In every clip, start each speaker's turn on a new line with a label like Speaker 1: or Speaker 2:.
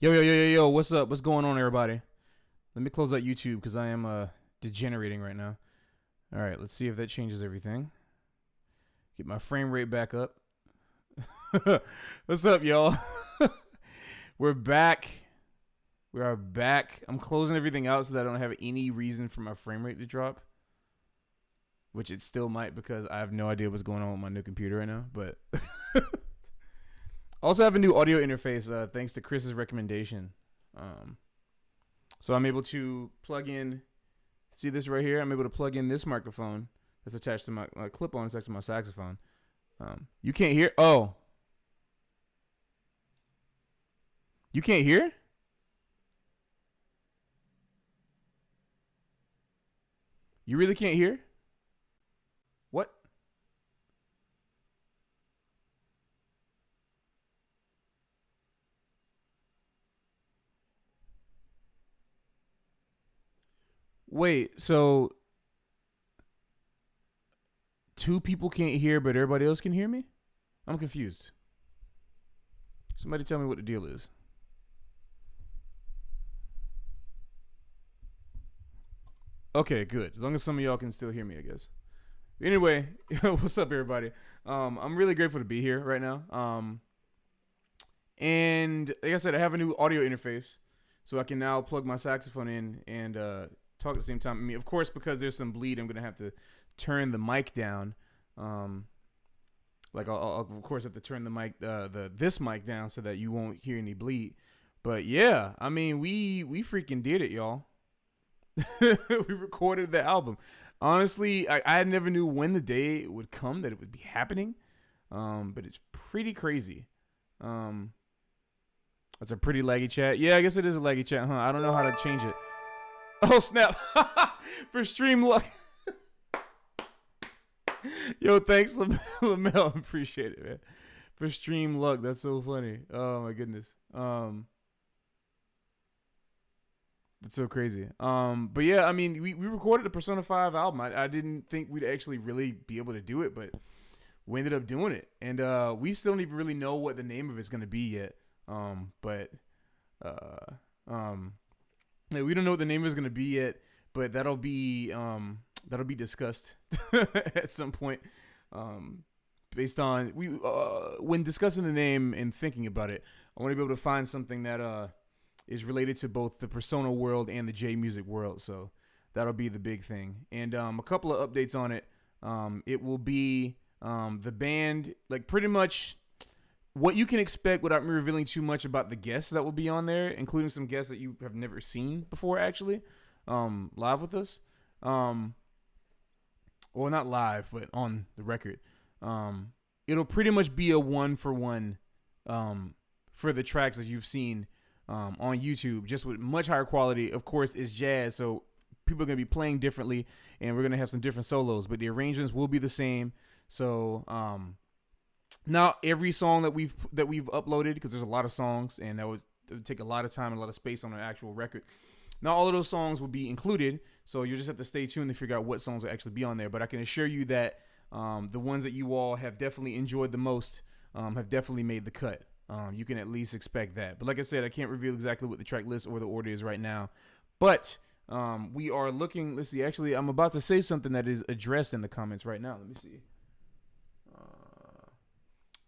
Speaker 1: Yo, what's up? What's going on, everybody? Let me close out YouTube because I am degenerating right now. All right, let's see if that changes everything. Get my frame rate back up. What's up, y'all? We're back. We are back. I'm closing everything out so that I don't have any reason for my frame rate to drop, which it still might because I have no idea what's going on with my new computer right now. But also have a new audio interface thanks to Chris's recommendation. So I'm able to plug in. See this right here? I'm able to plug in this microphone that's attached to my clip-on attached to my saxophone. You can't hear. Oh, you can't hear? You really can't hear? What? Wait, so two people can't hear, but everybody else can hear me? I'm confused. Somebody tell me what the deal is. Okay, good. As long as some of y'all can still hear me, I guess. Anyway, what's up, everybody? I'm really grateful to be here right now. And like I said, I have a new audio interface, so I can now plug my saxophone in and talk at the same time. I mean, of course, because there's some bleed, I'm gonna have to turn the mic down. I'll of course have to turn the mic, this mic down, so that you won't hear any bleed. But yeah, I mean, we freaking did it, y'all. We recorded the album. Honestly, I never knew when the day would come that it would be happening. But it's pretty crazy. That's a pretty laggy chat. Yeah, I guess it is a laggy chat, huh? I don't know how to change it. Oh, snap. For stream luck. Yo, thanks, Lamel. Appreciate it, man. For stream luck. That's so funny. Oh, my goodness. That's so crazy. But yeah, I mean, we recorded the Persona 5 album. I didn't think we'd actually really be able to do it, but we ended up doing it. And we still don't even really know what the name of it's going to be yet. Yeah, we don't know what the name is going to be yet, but that'll be discussed at some point. Based on when discussing the name and thinking about it, I want to be able to find something that is related to both the Persona world and the J music world. So that'll be the big thing. And a couple of updates on it. It will be the band, like pretty much what you can expect without me revealing too much about the guests that will be on there, including some guests that you have never seen before, actually, live with us. Well, not live, but on the record. It'll pretty much be a 1-for-1 for the tracks that you've seen on YouTube, just with much higher quality. Of course, it's jazz, so people are going to be playing differently, and we're going to have some different solos, but the arrangements will be the same. So now every song that we've uploaded, because there's a lot of songs, and that would take a lot of time and a lot of space on an actual record. Not all of those songs will be included, so you'll just have to stay tuned to figure out what songs will actually be on there. But I can assure you that the ones that you all have definitely enjoyed the most have definitely made the cut. You can at least expect that. But like I said, I can't reveal exactly what the track list or the order is right now. But we are looking. Let's see. Actually, I'm about to say something that is addressed in the comments right now. Let me see.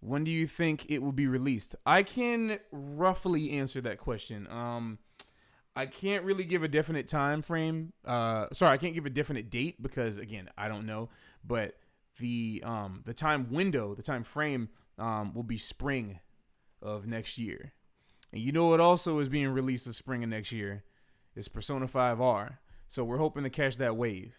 Speaker 1: When do you think it will be released? I can roughly answer that question. I can't really give a definite time frame. I can't give a definite date because, again, I don't know. But the time window, the time frame will be spring of next year. And you know what also is being released of spring of next year is Persona 5R. So we're hoping to catch that wave.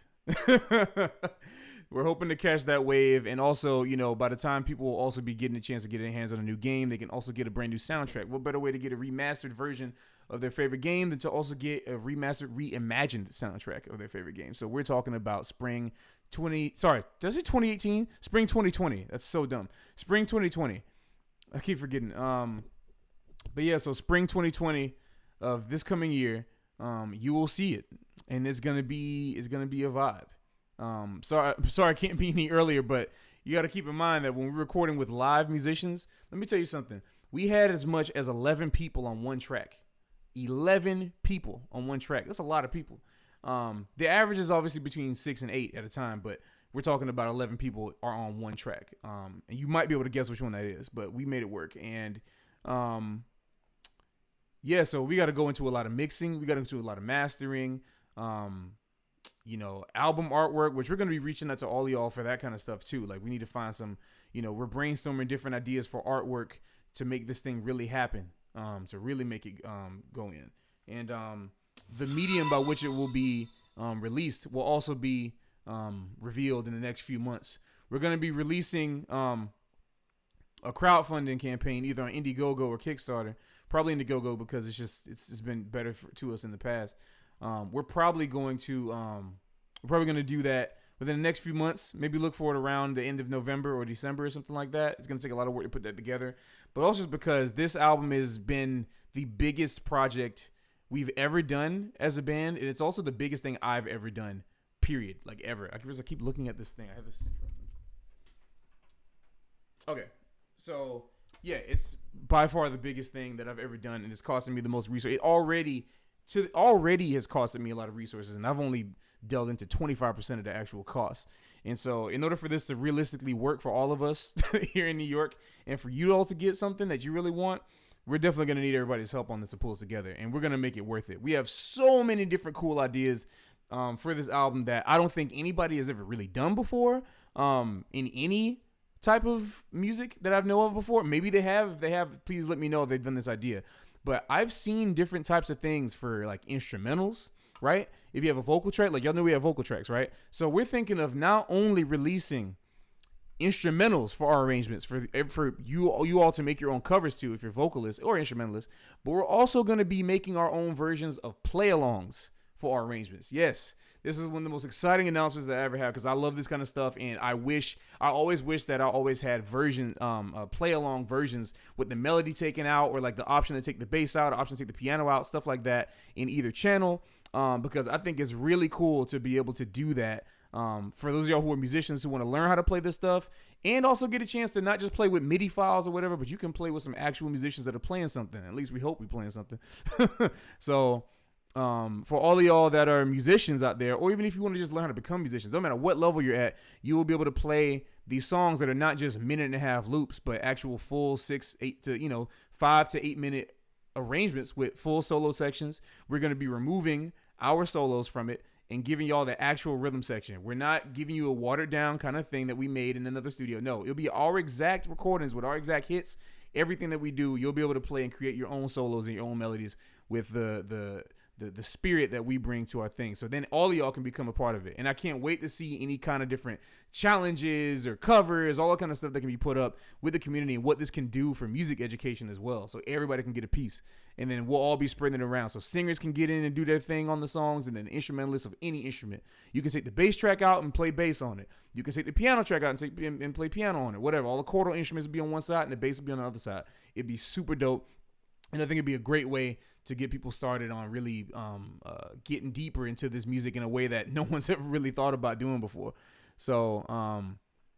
Speaker 1: We're hoping to catch that wave, and also, you know, by the time people will also be getting a chance to get their hands on a new game, they can also get a brand new soundtrack. What better way to get a remastered version of their favorite game than to also get a remastered, reimagined soundtrack of their favorite game? So we're talking about spring 2018? Spring 2020. That's so dumb. Spring 2020. I keep forgetting. But yeah, so spring 2020 of this coming year, you will see it, and it's gonna be a vibe. Sorry I can't be any earlier, but you got to keep in mind that when we're recording with live musicians, let me tell you something. We had as much as 11 people on one track. 11 people on one track. That's a lot of people. The average is obviously between 6 and 8 at a time, but we're talking about 11 people are on one track. And you might be able to guess which one that is, but we made it work. And yeah, so we got to go into a lot of mixing. We got to go into a lot of mastering. Album artwork, which we're going to be reaching out to all of y'all for that kind of stuff too. Like, we need to find some, we're brainstorming different ideas for artwork to make this thing really happen, to really make it go in. And the medium by which it will be released will also be revealed in the next few months. We're going to be releasing a crowdfunding campaign either on Indiegogo or Kickstarter. Probably Indiegogo because it's been better to us in the past. We're probably going to do that within the next few months. Maybe look for it around the end of November or December or something like that. It's going to take a lot of work to put that together, but also just because this album has been the biggest project we've ever done as a band, and it's also the biggest thing I've ever done. Period. Like, ever. I keep looking at this thing. I have this. Okay, so yeah, it's by far the biggest thing that I've ever done, and it's costing me the most resources. It already has costed me a lot of resources, and I've only delved into 25% of the actual cost. And so in order for this to realistically work for all of us here in New York, and for you all to get something that you really want, we're definitely going to need everybody's help on this to pull us together, and we're going to make it worth it. We have so many different cool ideas for this album that I don't think anybody has ever really done before in any type of music that I've know of before. Maybe they have. If they have, please let me know if they've done this idea. But I've seen different types of things for like instrumentals, right? If you have a vocal track, like y'all know we have vocal tracks, right? So we're thinking of not only releasing instrumentals for our arrangements for you all to make your own covers to if you're vocalists or instrumentalists, but we're also going to be making our own versions of play-alongs for our arrangements. Yes, this is one of the most exciting announcements that I ever had because I love this kind of stuff, and I always wish that I always had play-along versions with the melody taken out, or like the option to take the bass out, option to take the piano out, stuff like that in either channel, because I think it's really cool to be able to do that. For those of y'all who are musicians who want to learn how to play this stuff and also get a chance to not just play with MIDI files or whatever, but you can play with some actual musicians that are playing something. At least we hope we're playing something. So for all of y'all that are musicians out there, or even if you want to just learn how to become musicians, no matter what level you're at, you will be able to play these songs that are not just minute-and-a-half loops, but actual full 5 to 8 minute arrangements with full solo sections. We're going to be removing our solos from it and giving y'all the actual rhythm section. We're not giving you a watered down kind of thing that we made in another studio. No, it'll be our exact recordings with our exact hits. Everything that we do, you'll be able to play and create your own solos and your own melodies with the spirit that we bring to our thing. So then all of y'all can become a part of it. And I can't wait to see any kind of different challenges or covers, all that kind of stuff that can be put up with the community and what this can do for music education as well. So everybody can get a piece. And then we'll all be spreading it around. So singers can get in and do their thing on the songs, and then instrumentalists of any instrument. You can take the bass track out and play bass on it. You can take the piano track out and play piano on it. Whatever. All the chordal instruments will be on one side and the bass will be on the other side. It'd be super dope. And I think it'd be a great way to get people started on really getting deeper into this music in a way that no one's ever really thought about doing before. So,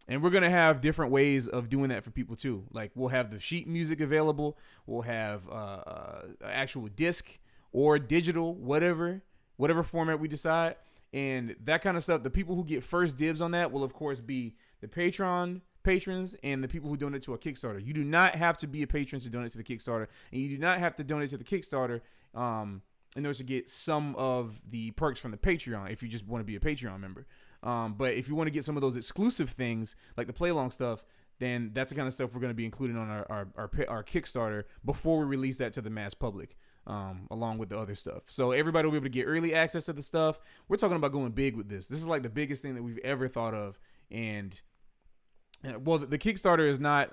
Speaker 1: and we're going to have different ways of doing that for people too. Like, we'll have the sheet music available. We'll have actual disc or digital, whatever format we decide. And that kind of stuff, the people who get first dibs on that will, of course, be the Patreon patrons and the people who donate to our Kickstarter. You do not have to be a patron to donate to the Kickstarter, and you do not have to donate to the Kickstarter in order to get some of the perks from the Patreon if you just want to be a Patreon member. But if you want to get some of those exclusive things like the play-along stuff, then that's the kind of stuff we're going to be including on our Kickstarter before we release that to the mass public, along with the other stuff. So everybody will be able to get early access to the stuff. We're talking about going big with this. This is like the biggest thing that we've ever thought of. And well, the Kickstarter is not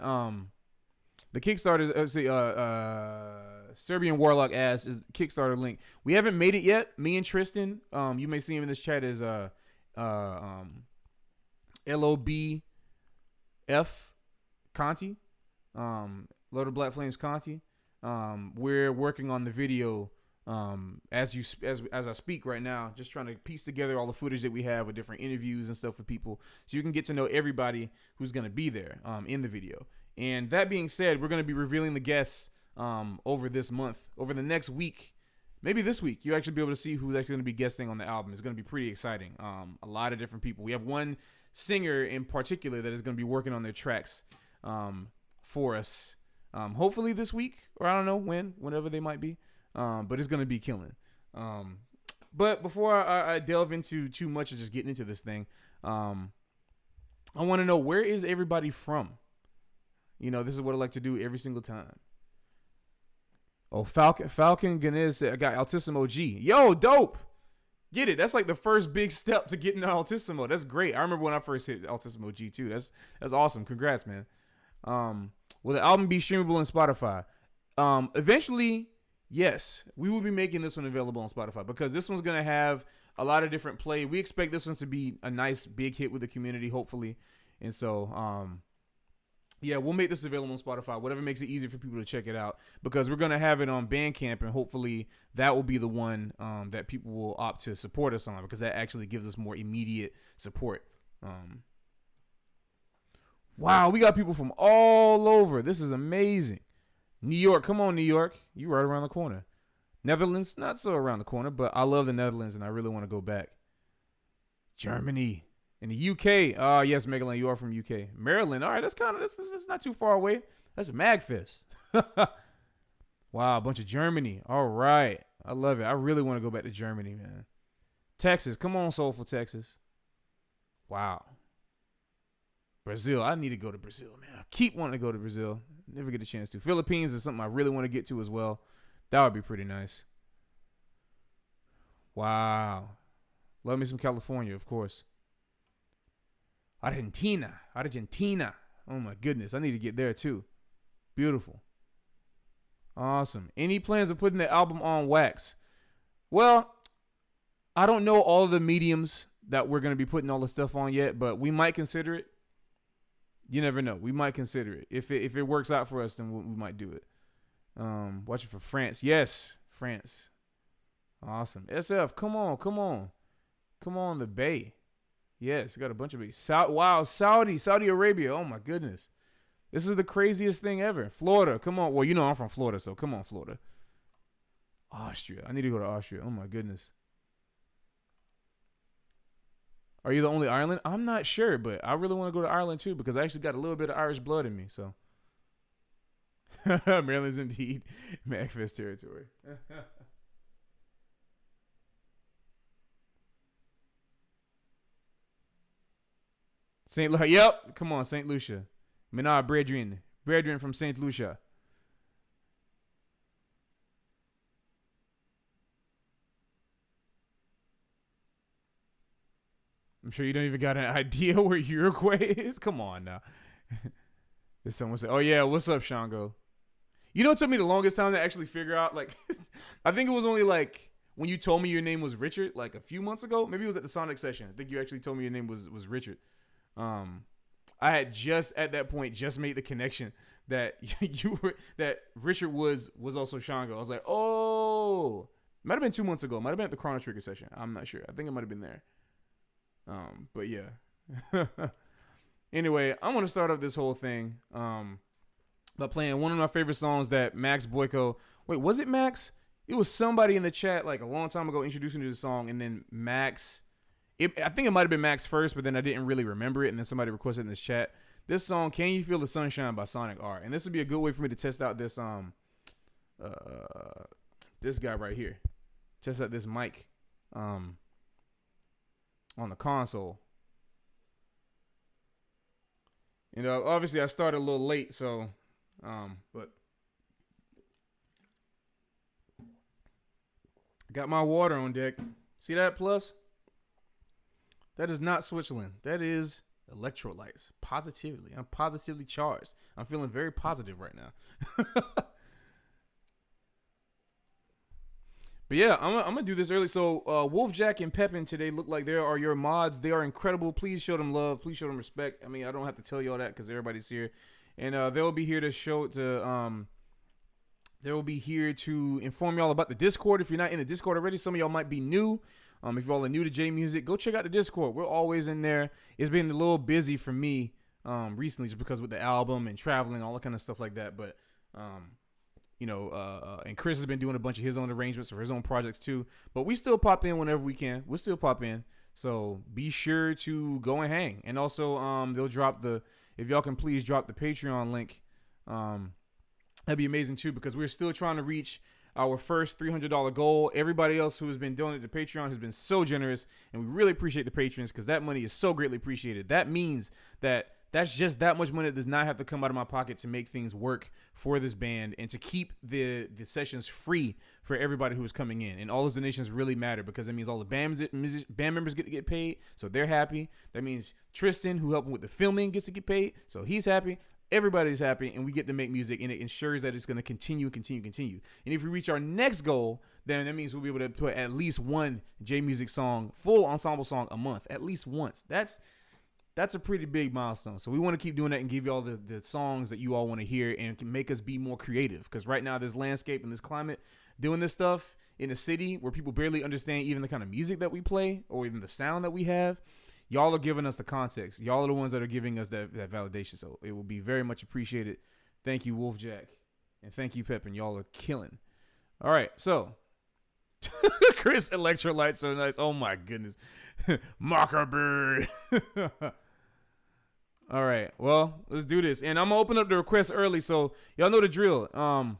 Speaker 1: the Kickstarter is Serbian Warlock Ass is the Kickstarter link. We haven't made it yet. Me and Tristan, you may see him in this chat as LOBF Conti, Loaded Black Flames Conti. We're working on the video as I speak right now, just trying to piece together all the footage that we have with different interviews and stuff with people, so you can get to know everybody who's going to be there in the video. And that being said, we're going to be revealing the guests over this month, over the next week. maybe this week you actually be able to see who's actually going to be guesting on the album. It's going to be pretty exciting. A lot of different people. We have one singer in particular that is going to be working on their tracks for us. Hopefully this week, or I don't know whenever they might be. But it's going to be killing. But before I delve into too much of just getting into this thing, I want to know, where is everybody from? This is what I like to do every single time. Oh, Falcon Ganez said, I got Altissimo G. Yo, dope. Get it. That's like the first big step to getting Altissimo. That's great. I remember when I first hit Altissimo G too. That's awesome. Congrats, man. Will the album be streamable on Spotify? Eventually, yes. We will be making this one available on Spotify because this one's going to have a lot of different play. We expect this one to be a nice big hit with the community, hopefully. And so, yeah, we'll make this available on Spotify, whatever makes it easier for people to check it out, because we're going to have it on Bandcamp, and hopefully that will be the one that people will opt to support us on, because that actually gives us more immediate support. Wow, we got people from all over. This is amazing. New York, come on, New York. You right around the corner. Netherlands, not so around the corner, but I love the Netherlands, and I really want to go back. Germany. In the UK, yes, Megaland, you are from UK. Maryland, all right, that's not too far away. That's a MagFest. Wow, a bunch of Germany. All right, I love it. I really want to go back to Germany, man. Texas, come on, Soulful Texas. Wow. Brazil, I need to go to Brazil, man. I keep wanting to go to Brazil. Never get a chance to. Philippines is something I really want to get to as well. That would be pretty nice. Wow. Love me some California, of course. Argentina. Oh my goodness. I need to get there too. Beautiful. Awesome. Any plans of putting the album on wax? Well, I don't know all of the mediums that we're going to be putting all the stuff on yet, but we might consider it. You never know. We might consider it. If it works out for us, then we might do it. Watching for France. Yes, France. Awesome. SF, come on, the Bay. Yes, got a bunch of Saudi Arabia. Oh my goodness. This is the craziest thing ever. Florida, come on. Well, I'm from Florida, so come on, Florida. Austria. I need to go to Austria. Oh my goodness. Are you the only Ireland? I'm not sure, but I really want to go to Ireland too, because I actually got a little bit of Irish blood in me, so. Maryland's indeed MagFest territory. St. Lucia. Yep. Come on, St. Lucia. Menard Brethren from St. Lucia. I'm sure you don't even got an idea where Uruguay is. Come on now. There's someone say, "Oh yeah, what's up, Shango?" It took me the longest time to actually figure out. Like, I think it was only like when you told me your name was Richard, like a few months ago. Maybe it was at the Sonic session. I think you actually told me your name was Richard. I had just at that point just made the connection that that Richard was also Shango. I was like, oh, might have been 2 months ago. Might have been at the Chrono Trigger session. I'm not sure. I think it might have been there. But yeah. Anyway, I'm gonna start off this whole thing by playing one of my favorite songs that Max Boyko. Wait, was it Max? It was somebody in the chat like a long time ago introducing me to the song, and then Max. I think it might have been Max first, but then I didn't really remember it, and then somebody requested in this chat this song, "Can You Feel the Sunshine" by Sonic R. And this would be a good way for me to test out this this guy right here. Test out this mic on the console. Obviously I started a little late, so but got my water on deck. See that plus? That is not Switzerland. That is electrolytes. Positively. I'm positively charged. I'm feeling very positive right now. But yeah, I'm gonna do this early. So Wolfjack and Pepin today look like they are your mods. They are incredible. Please show them love. Please show them respect. I mean, I don't have to tell you all that because everybody's here, and they'll be here to they will be here to inform y'all about the Discord. If you're not in the Discord already, some of y'all might be new. If y'all are new to J Music, go check out the Discord. We're always in there. It's been a little busy for me recently just because with the album and traveling, all that kind of stuff like that. But and Chris has been doing a bunch of his own arrangements for his own projects too. But we still pop in whenever we can. We'll still pop in. So be sure to go and hang. And also, they'll drop if y'all can please drop the Patreon link. That'd be amazing too, because we're still trying to reach our first $300 goal. Everybody else who has been donating to Patreon has been so generous, and we really appreciate the patrons because that money is so greatly appreciated. That means that's just that much money that does not have to come out of my pocket to make things work for this band and to keep the sessions free for everybody who is coming in. And all those donations really matter because that means all the band members get to get paid, so they're happy. That means Tristan, who helped with the filming, gets to get paid, so he's happy. Everybody's happy, and we get to make music, and it ensures that it's going to continue. And if we reach our next goal, then that means we'll be able to put at least one J Music song, full ensemble song a month, at least once. That's a pretty big milestone. So we want to keep doing that and give you all the songs that you all want to hear and can make us be more creative. Because right now, this landscape and this climate, doing this stuff in a city where people barely understand even the kind of music that we play or even the sound that we have, y'all are giving us the context. Y'all are the ones that are giving us that validation. So it will be very much appreciated. Thank you, Wolf Jack. And thank you, Pep. And y'all are killing. All right. So, Chris Electrolyte, so nice. Oh, my goodness. Marker bird. All right. Well, let's do this. And I'm going to open up the requests early. So y'all know the drill.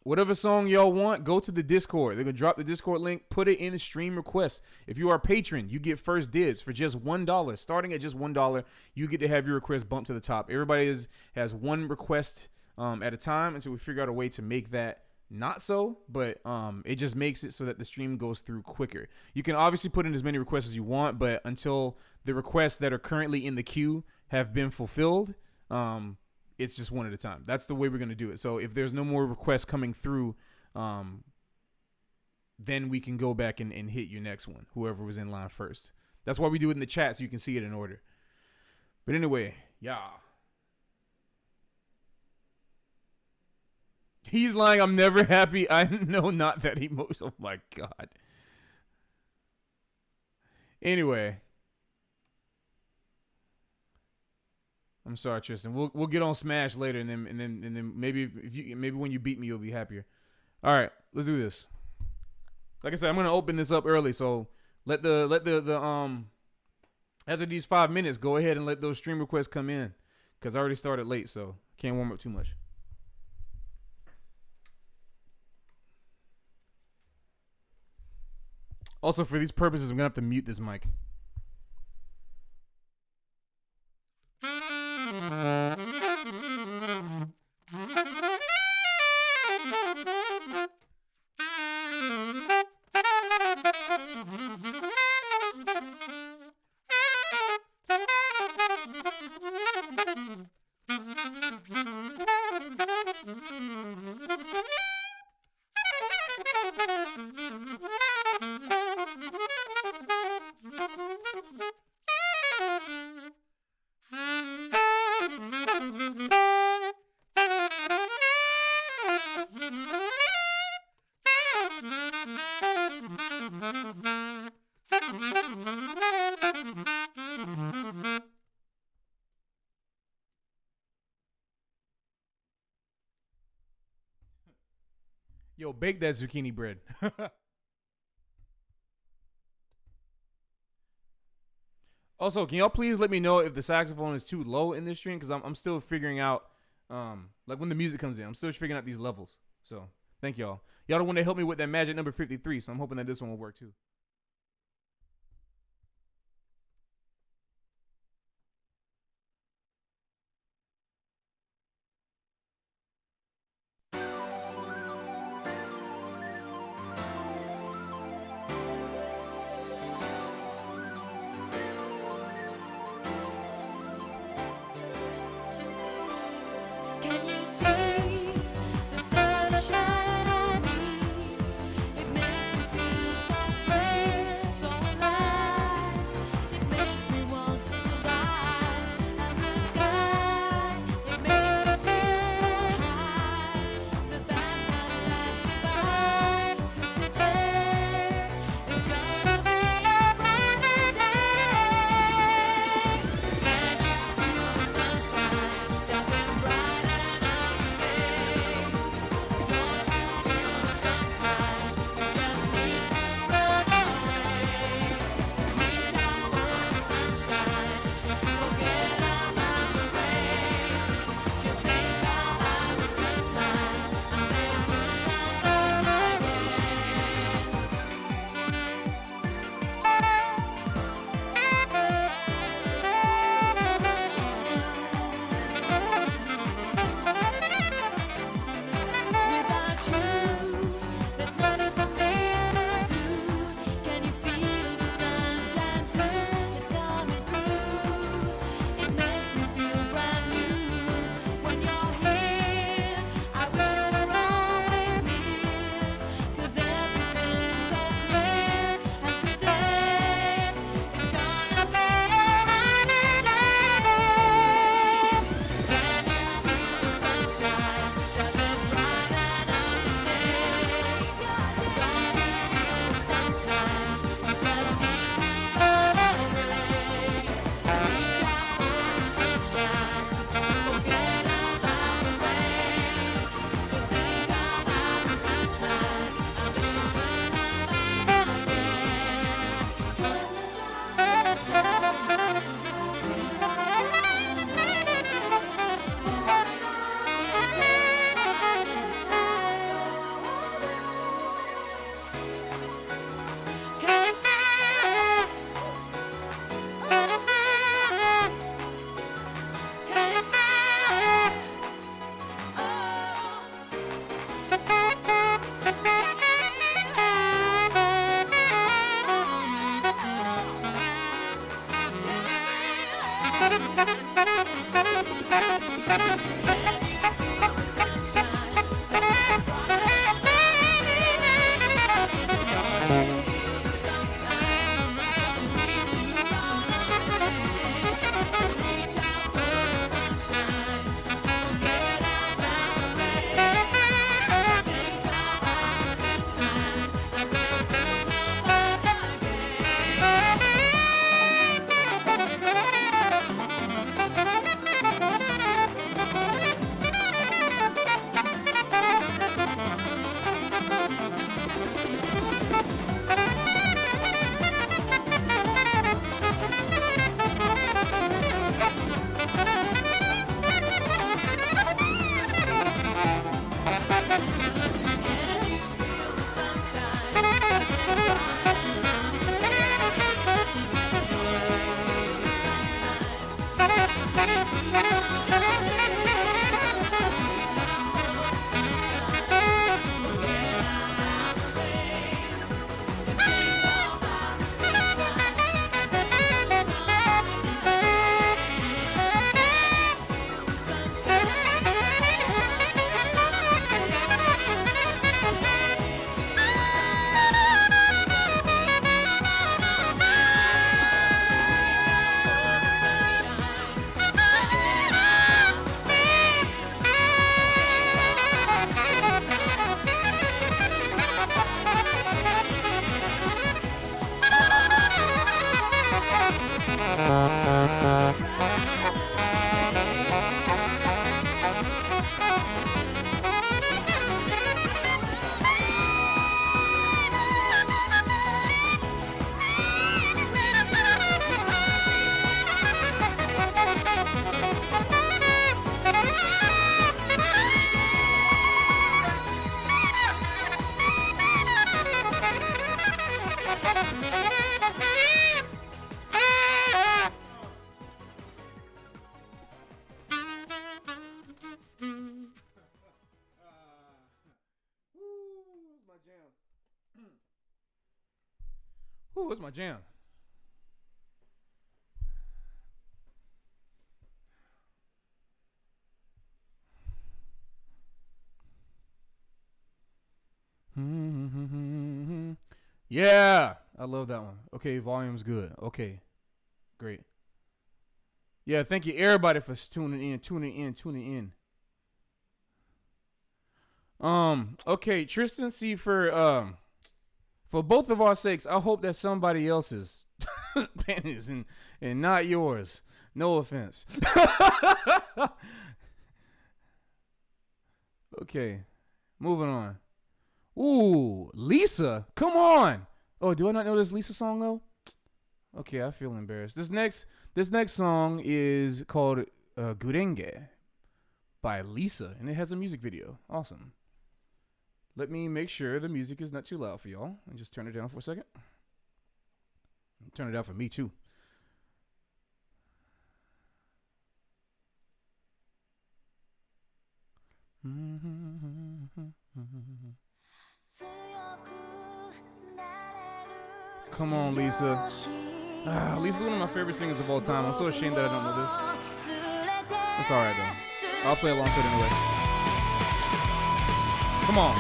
Speaker 1: Whatever song y'all want, go to the Discord. They're going to drop the Discord link. Put it in the stream request. If you are a patron, you get first dibs for just $1. Starting at just $1, you get to have your request bumped to the top. Everybody has one request at a time until we figure out a way to make that not so. But it just makes it so that the stream goes through quicker. You can obviously put in as many requests as you want, but until the requests that are currently in the queue have been fulfilled, it's just one at a time. That's the way we're going to do it. So if there's no more requests coming through, then we can go back and hit your next one, whoever was in line first. That's why we do it in the chat so you can see it in order. But anyway, yeah. He's lying. I'm never happy. I know not that emotional. Oh, my God. Anyway. I'm sorry, Tristan. We'll get on Smash later, and then maybe maybe when you beat me, you'll be happier. All right, let's do this. Like I said, I'm gonna open this up early, so let the after these 5 minutes, go ahead and let those stream requests come in, cause I already started late, so can't warm up too much. Also, for these purposes, I'm gonna have to mute this mic. Yo, bake that zucchini bread. Also, can y'all please let me know if the saxophone is too low in this stream? Because I'm still figuring out, like when the music comes in, I'm still figuring out these levels. So, thank y'all. Y'all the one that helped me with that magic number 53, so I'm hoping that this one will work too. Ooh, what's my jam? Yeah, I love that one. Okay, volume's good. Okay, great. Yeah, thank you everybody for tuning in. Okay, Tristan, see for both of our sakes, I hope that somebody else's panties and not yours. No offense. Okay, moving on. Ooh, Lisa, come on. Oh, do I not know this Lisa song though? Okay, I feel embarrassed. This next song is called Gurenge by Lisa, and it has a music video. Awesome. Let me make sure the music is not too loud for y'all, and just turn it down for a second. Turn it down for me too. Come on, Lisa. Lisa's one of my favorite singers of all time. I'm so ashamed that I don't know this. It's alright though. I'll play along to it anyway. Come on.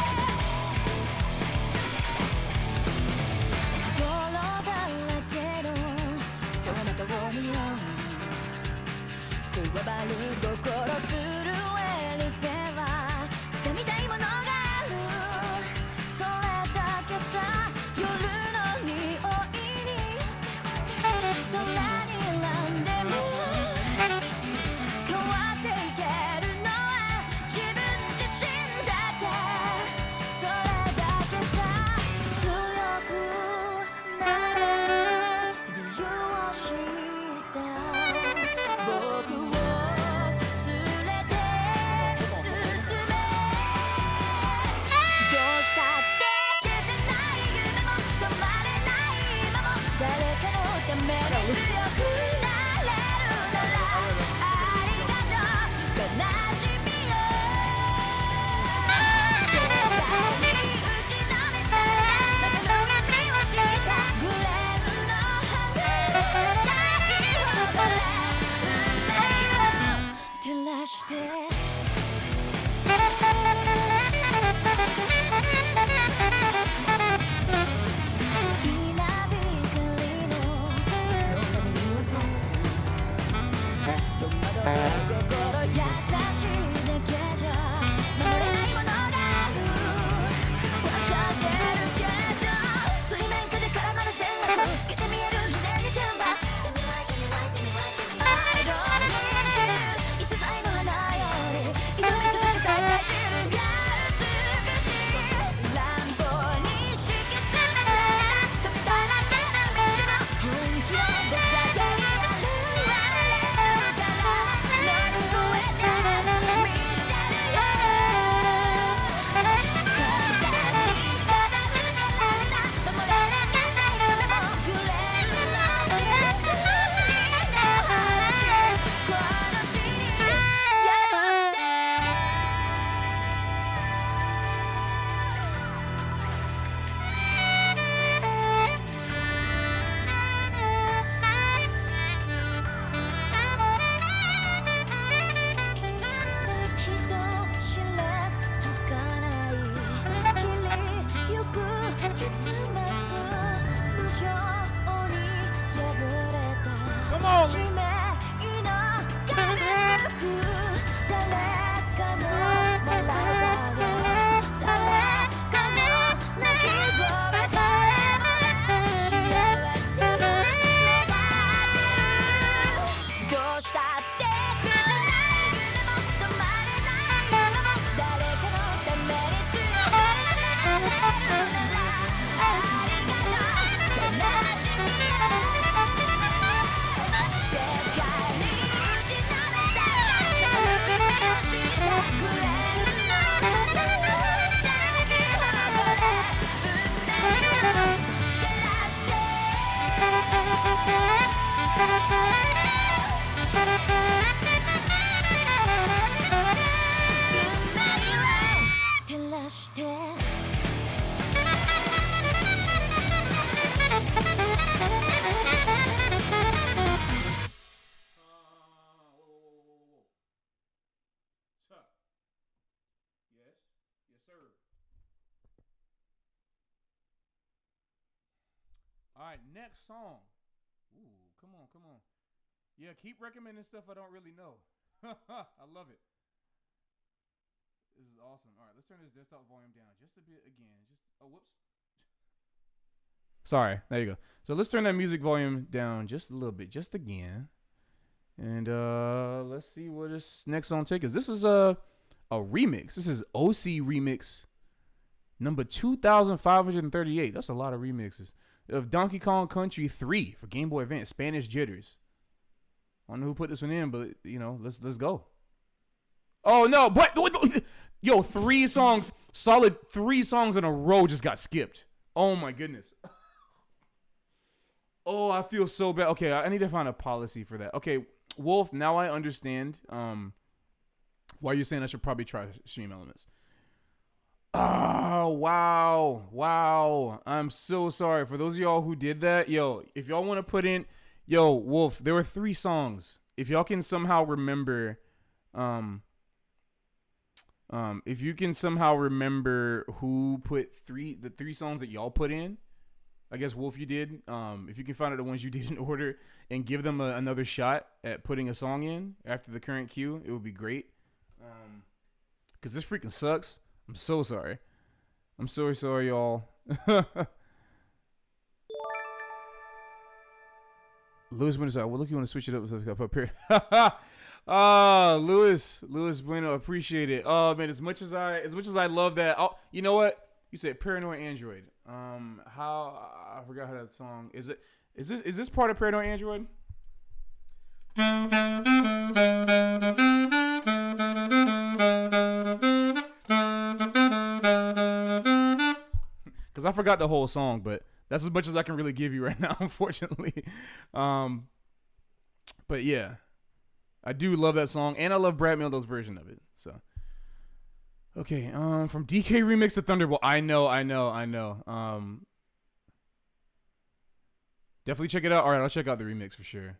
Speaker 1: sir. All right, next song. Ooh, come on, come on. Yeah, keep recommending stuff I don't really know. I love it. This is awesome. All right, let's turn this desktop volume down just a bit again. Whoops. Sorry, there you go. So let's turn that music volume down just a little bit, just again. And let's see what this next song take is. This is a remix. This is OC remix number 2,538. That's a lot of remixes of Donkey Kong Country 3 for Game Boy Advance, Spanish Jitters. I don't know who put this one in, but let's go. Oh no, but yo, 3 songs, solid 3 songs in a row just got skipped. Oh my goodness. Oh, I feel so bad. Okay, I need to find a policy for that. Okay, Wolf, now I understand why you're saying I should probably try Stream Elements. Oh, wow. I'm so sorry. For those of y'all who did that, yo, if y'all want to put in, yo, Wolf, there were 3 songs. If y'all can somehow remember, if you can somehow remember who put the 3 songs that y'all put in, I guess Wolf you did. If you can find out the ones you did in order and give them another shot at putting a song in after the current queue, it would be great. Cause this freaking sucks. I'm so sorry. I'm so sorry, y'all. Louis Bueno, well, look, you want to switch it up up here. Louis Bueno, appreciate it. Oh man, as much as I love that. Oh, you know what? You said Paranoid Android. How I forgot how that song is. Is this part of Paranoid Android? Because I forgot the whole song, but that's as much as I can really give you right now, unfortunately. But yeah, I do love that song, and I love Brad Mehldau's version of it. So. Okay, from DK Remix to Thunderbolt. I know. Definitely check it out. All right, I'll check out the remix for sure.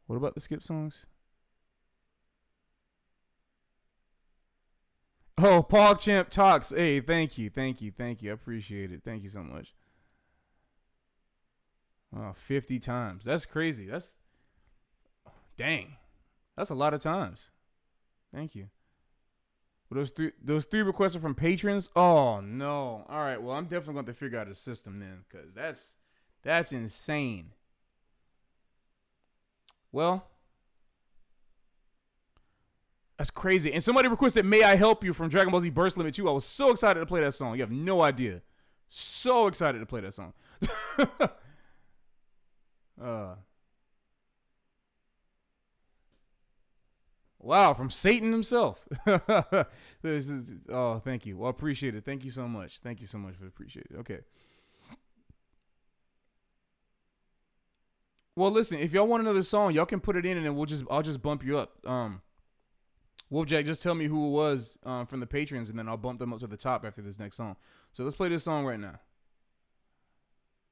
Speaker 1: What about the skip songs? Oh, PogChamp Talks. Hey, thank you. I appreciate it. Thank you so much. Wow, 50 times. That's crazy. Dang. That's a lot of times. Thank you. Well, those three requests are from patrons? Oh, no. All right, well, I'm definitely going to figure out a system then, because that's insane. Well, that's crazy. And somebody requested May I Help You from Dragon Ball Z Burst Limit 2. I was so excited to play that song. You have no idea. So excited to play that song. Wow, from Satan himself. Oh, thank you. Well, I appreciate it. Thank you so much. Thank you so much for appreciate it. Okay. Well, listen, if y'all want another song, y'all can put it in and then I'll just bump you up. Wolfjack, just tell me who it was from the patrons, and then I'll bump them up to the top after this next song. So let's play this song right now.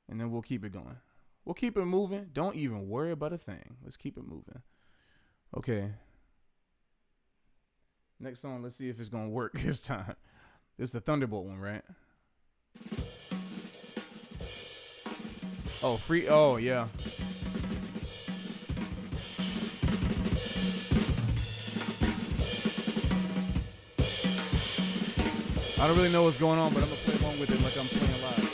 Speaker 1: And then we'll keep it going. We'll keep it moving. Don't even worry about a thing. Let's keep it moving. Okay. Next song, let's see if it's going to work this time. This is the Thunderbolt one, right? Oh, free. Oh, yeah. I don't really know what's going on, but I'm going to play along with it like I'm playing live.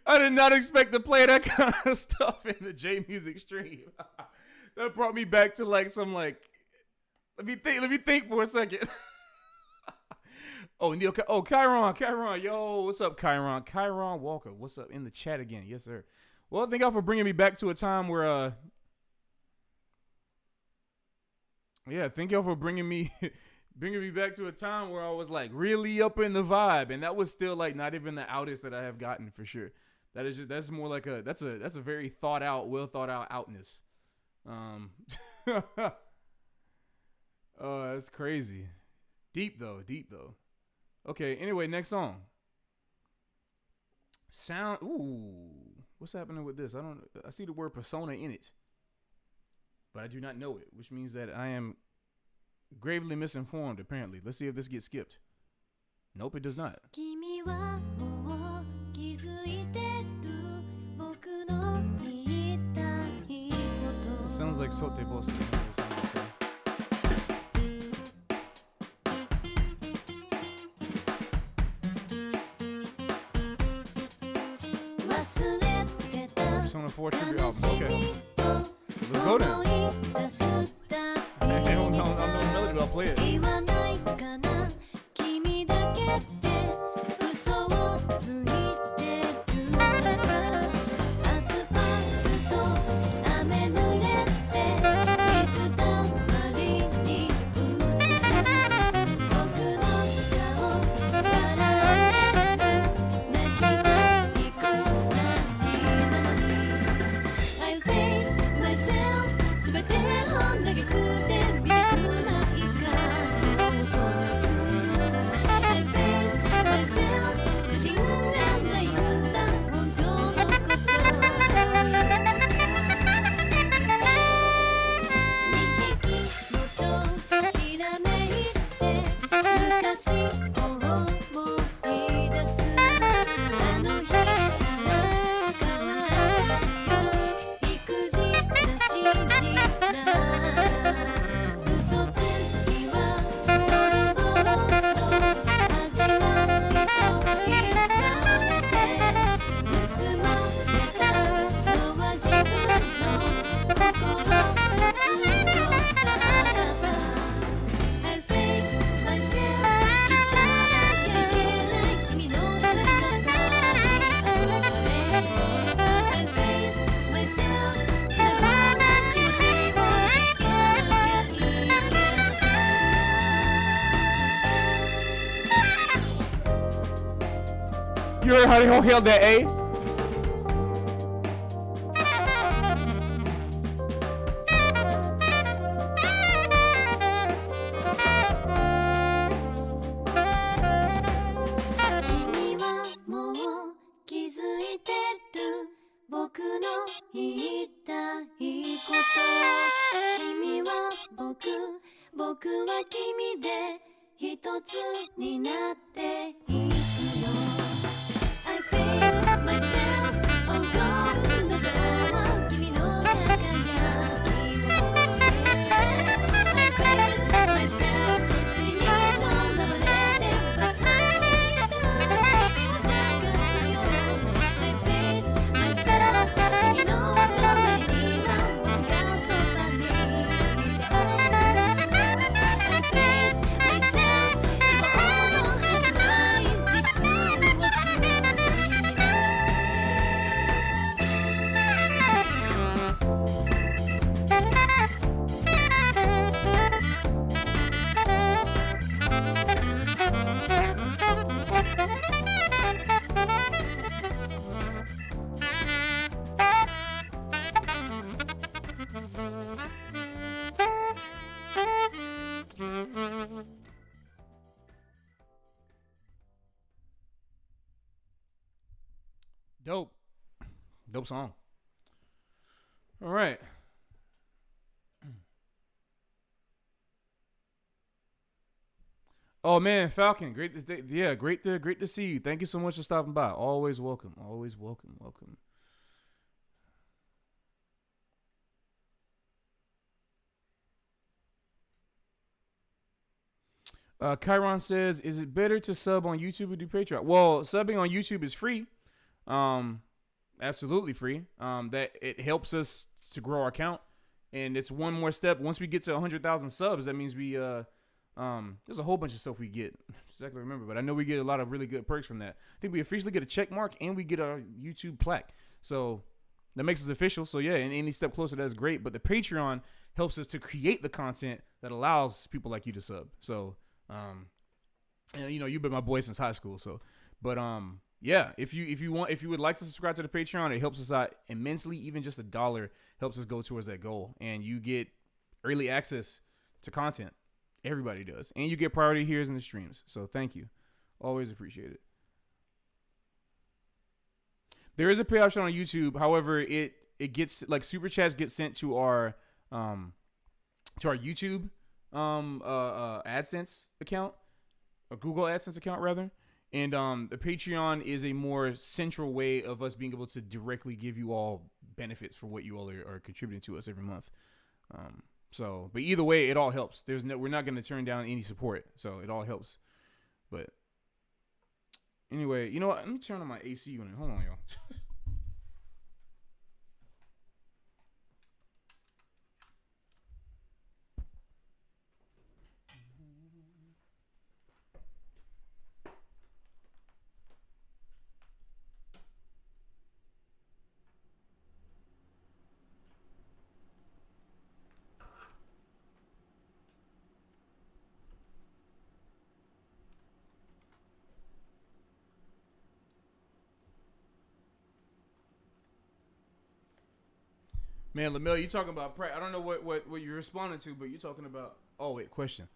Speaker 1: I did not expect to play that kind of stuff in the J Music stream. That brought me back to like some like. Let me think for a second. Oh, Neil. Oh, Chiron. Yo, what's up, Chiron? Chiron Walker. What's up in the chat again? Yes, sir. Well, thank y'all for bringing me back to a time where. Yeah, thank y'all for bringing me back to a time where I was like really up in the vibe, and that was still like not even the outest that I have gotten for sure. That's more like that's a very well thought out outness. Oh, that's crazy. Deep though. Okay, anyway, next song. Sound. Ooh, what's happening with this? I see the word persona in it, but I do not know it, which means that I am gravely misinformed, apparently. Let's see if this gets skipped. Nope, it does not. It sounds like Sote Boss. Persona 4 tribute album. Okay. Let's go then. Hey, I don't know the melody, but I'll play it. You heard how they all held that A? Dope. Dope song. All right. Oh man, Falcon, great great to see you. Thank you so much for stopping by. Always welcome. Always welcome. Welcome. Chiron says, "Is it better to sub on YouTube or do Patreon?" Well, subbing on YouTube is free. Absolutely free. That it helps us to grow our account, and it's one more step. Once we get to 100,000 subs, that means we there's a whole bunch of stuff we get. Exactly remember, but I know we get a lot of really good perks from that. I think we officially get a check mark and we get our YouTube plaque. So that makes us official. So yeah, and any step closer, that's great. But the Patreon helps us to create the content that allows people like you to sub. So and you know, you've been my boy since high school. So, but yeah, if you would like to subscribe to the Patreon, it helps us out immensely. Even just $1 helps us go towards that goal, and you get early access to content. Everybody does, and you get priority hears in the streams. So thank you, always appreciate it. There is a pay option on YouTube. However, it gets like super chats get sent to our YouTube AdSense account, or Google AdSense account rather. And the Patreon is a more central way of us being able to directly give you all benefits for what you all are contributing to us every month. So, but either way, it all helps. We're not going to turn down any support, so it all helps. But anyway, you know what? Let me turn on my AC unit. Hold on, y'all. Man, Lamel, you talking about I don't know what you're responding to, but you're talking about. Oh wait, question.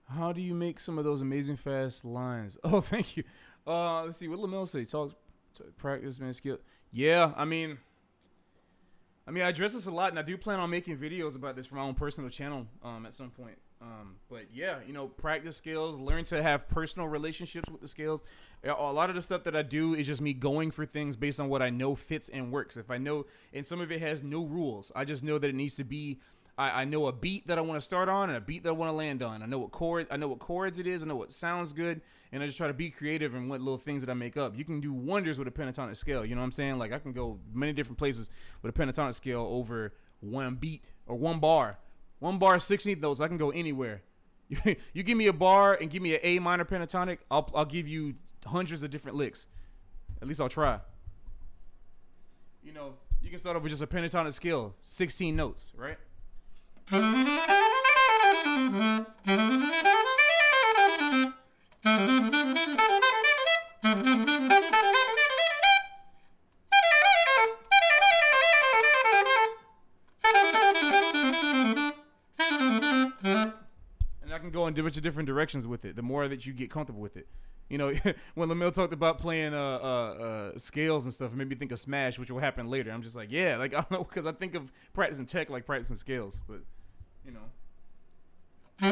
Speaker 1: How do you make some of those amazing fast lines? Oh, thank you. Let's see what Lamel say. Talks, practice, man, skill. Yeah, I mean, I address this a lot, and I do plan on making videos about this for my own personal channel at some point. But yeah, you know, practice skills, learn to have personal relationships with the skills. A lot of the stuff that I do is just me going for things based on what I know fits and works. If I know, and some of it has no rules, I just know that it needs to be. I know a beat that I want to start on and a beat that I want to land on. I know what chords it is. I know what sounds good, and I just try to be creative in what little things that I make up. You can do wonders with a pentatonic scale. You know what I'm saying? Like I can go many different places with a pentatonic scale over one beat or one bar. 16th notes. I can go anywhere. You give me a bar and give me an A minor pentatonic, I'll give you hundreds of different licks. At least I'll try. You know, you can start off with just a pentatonic scale, 16 notes, right? bunch of different directions with it. The more that you get comfortable with it. You know, when Lamel talked about playing scales and stuff, it made me think of Smash, which will happen later. I'm just like, yeah, like I don't know, because I think of practicing tech like practicing scales, but you know. I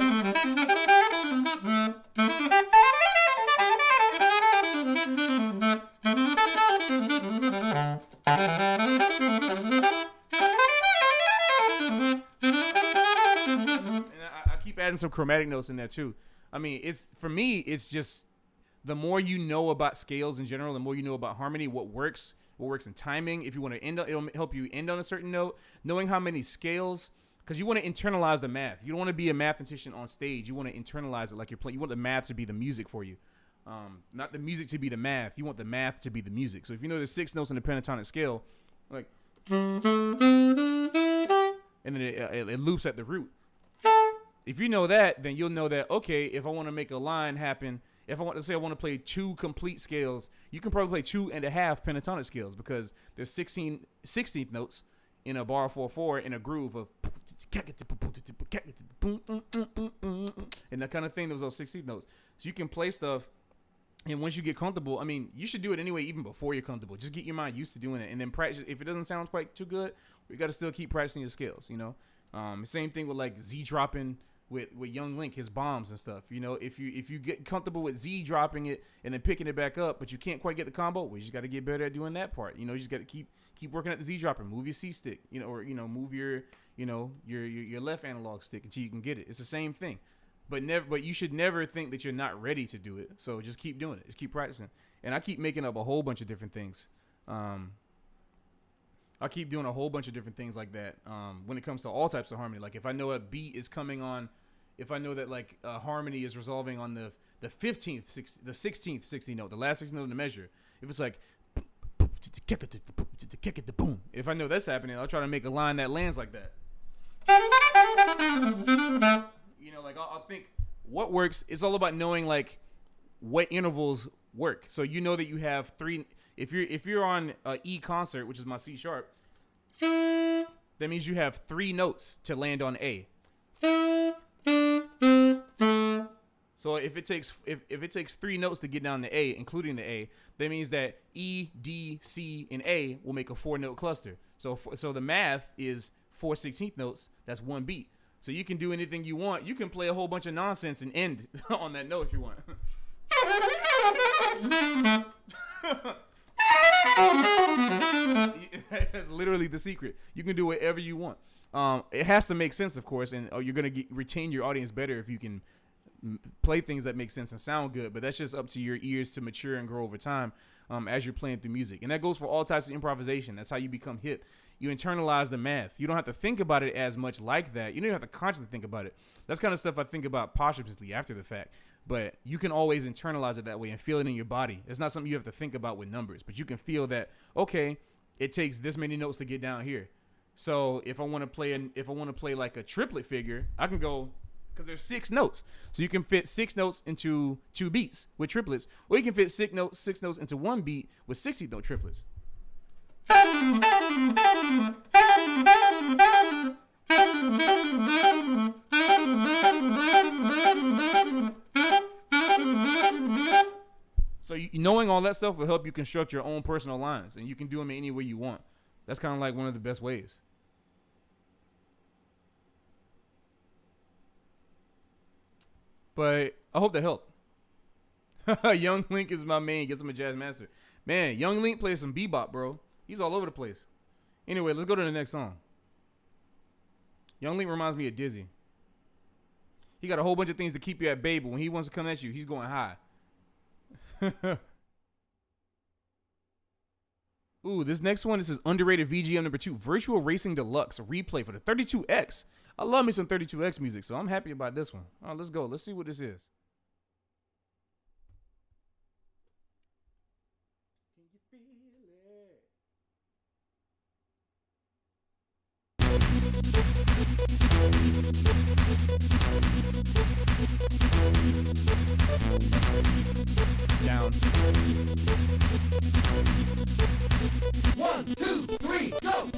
Speaker 1: keep adding some chromatic notes in there too. I mean, it's for me, it's just the more you know about scales in general, the more you know about harmony, what works in timing. If you want to end, it'll help you end on a certain note. Knowing how many scales, because you want to internalize the math. You don't want to be a mathematician on stage. You want to internalize it like you're playing. You want the math to be the music for you, not the music to be the math. You want the math to be the music. So if you know there's 6 notes in the pentatonic scale, like, and then it loops at the root. If you know that, then you'll know that, okay, if I want to make a line happen, if I want to say I want to play 2 complete scales, you can probably play 2.5 pentatonic scales because there's 16th notes in a bar 4/4 in a groove of and that kind of thing. There was those 16th notes. So you can play stuff, and once you get comfortable, I mean, you should do it anyway, even before you're comfortable. Just get your mind used to doing it, and then practice. If it doesn't sound quite too good, you got to still keep practicing your scales, you know? Same thing with like Z dropping with Young Link, his bombs and stuff. You know, if you get comfortable with Z dropping it and then picking it back up, but you can't quite get the combo, well, you just got to get better at doing that part. You know, you just got to keep working at the Z dropper. Move your C stick, you know, or move your your left analog stick until you can get it. It's the same thing, but you should never think that you're not ready to do it. So just keep doing it. Just keep practicing. And I keep making up a whole bunch of different things. I keep doing a whole bunch of different things like that when it comes to all types of harmony. Like if I know a beat is coming on, if I know that like harmony is resolving on the 16th 60 note, the last 60 note in the measure. If it's like boom, if I know that's happening, I'll try to make a line that lands like that. You know, like I'll think what works. It's all about knowing like what intervals work. So you know that you have 3. If you're on E concert, which is my C sharp, that means you have 3 notes to land on A. So if it takes 3 notes to get down to A, including the A, that means that E, D, C, and A will make a 4-note cluster. So the math is 4 16th notes. That's 1 beat. So you can do anything you want. You can play a whole bunch of nonsense and end on that note if you want. That's literally the secret. You can do whatever you want. It has to make sense, of course, and you're gonna retain your audience better if you can play things that make sense and sound good. But that's just up to your ears to mature and grow over time as you're playing through music. And that goes for all types of improvisation. That's how you become hip. You internalize the math. You don't have to think about it as much like that. You don't even have to consciously think about it. That's kind of stuff I think about posthumously after the fact. But you can always internalize it that way and feel it in your body. It's not something you have to think about with numbers, but you can feel that, okay, it takes this many notes to get down here. So if I want to play like a triplet figure, I can go, because there's 6 notes. So you can fit 6 notes into 2 beats with triplets, or you can fit 6 notes into 1 beat with 60 note triplets. So knowing all that stuff will help you construct your own personal lines, and you can do them any way you want. That's kind of like one of the best ways. But I hope that helped. Young Link is my main. Gets him a jazz master. Man, Young Link plays some bebop, bro. He's all over the place. Anyway, let's go to the next song. Young Link reminds me of Dizzy. He got a whole bunch of things to keep you at bay, but when he wants to come at you, he's going high. Ooh, this next one, this is underrated VGM number 2, Virtual Racing Deluxe, a replay for the 32X. I love me some 32X music, so I'm happy about this one. All right, let's go. Let's see what this is. Can you feel it? Down. 1, 2, 3, go!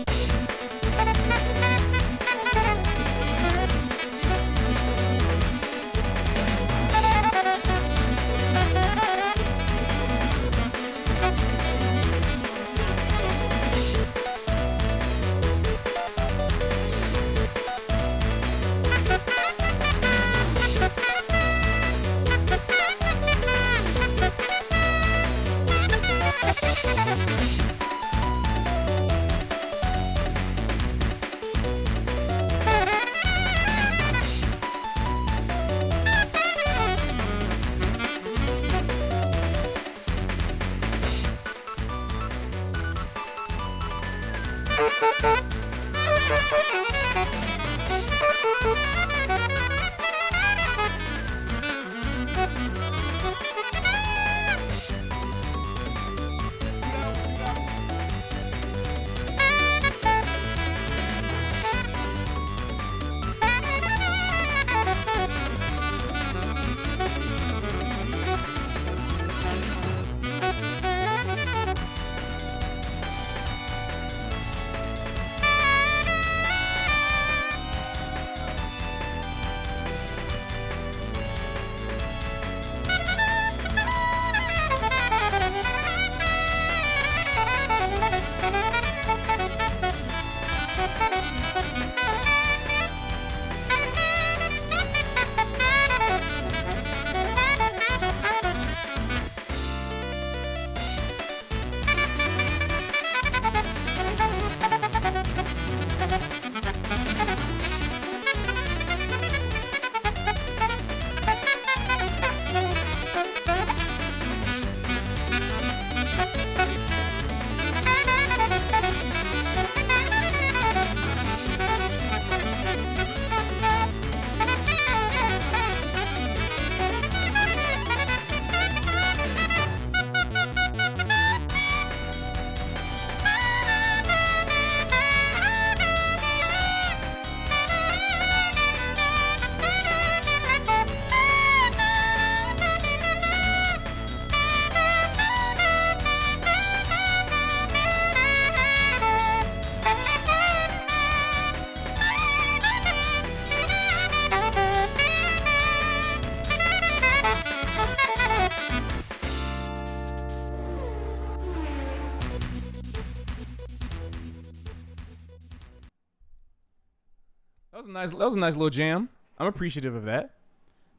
Speaker 1: That was a nice little jam. I'm appreciative of that.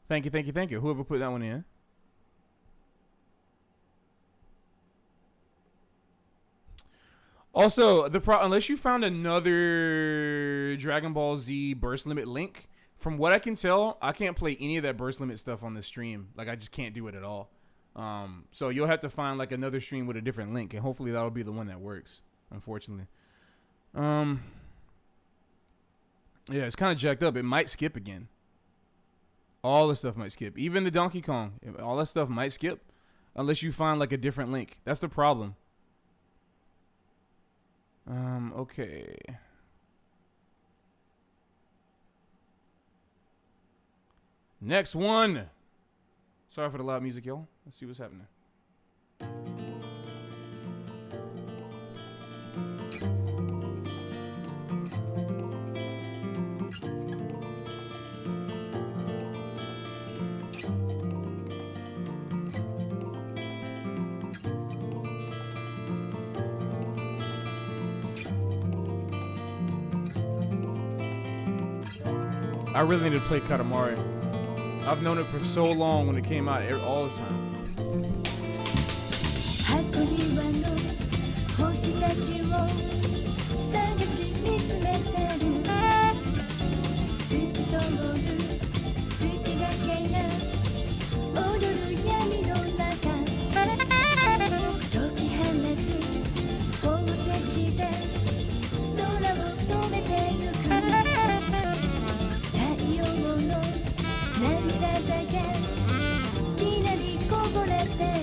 Speaker 1: Thank you, thank you, thank you. Whoever put that one in. Also, unless you found another Dragon Ball Z burst limit link, from what I can tell, I can't play any of that burst limit stuff on this stream. Like, I just can't do it at all. So you'll have to find like another stream with a different link, and hopefully that'll be the one that works. Unfortunately, yeah, it's kind of jacked up. It might skip again. All the stuff might skip. Even the Donkey Kong, all that stuff might skip, unless you find like a different link. That's the problem. Okay. Next one. Sorry for the loud music, y'all. Let's see what's happening. I really need to play Katamari. I've known it for so long when it came out all the time.
Speaker 2: 箱庭の星たちを探し見つめてる透き通る月だけが踊る闇の中解き放つ宝石で空を染めてゆく太陽の涙だけきなりこぼれて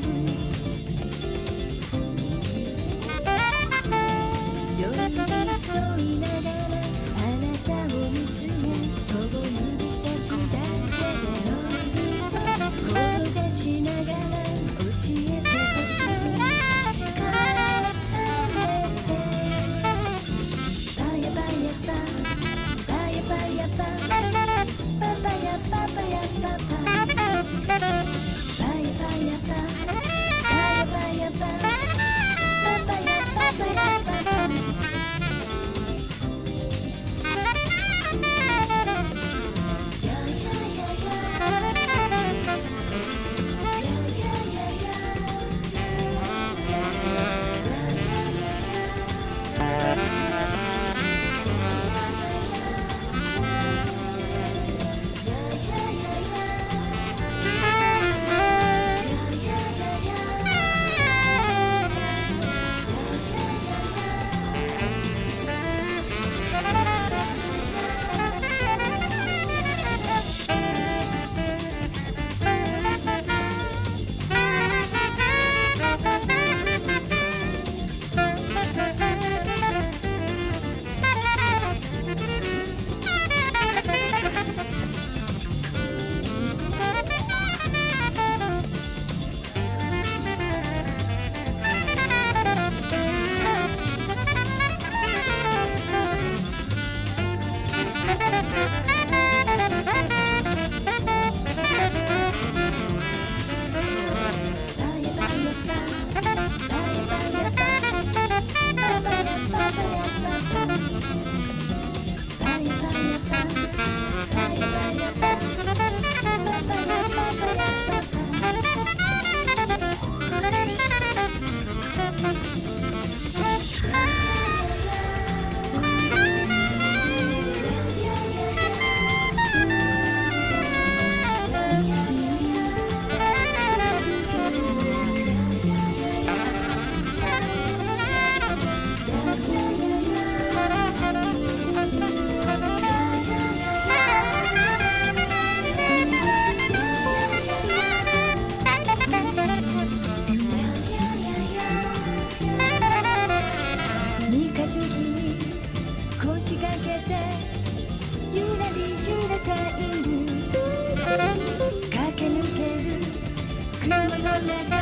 Speaker 2: 雲の中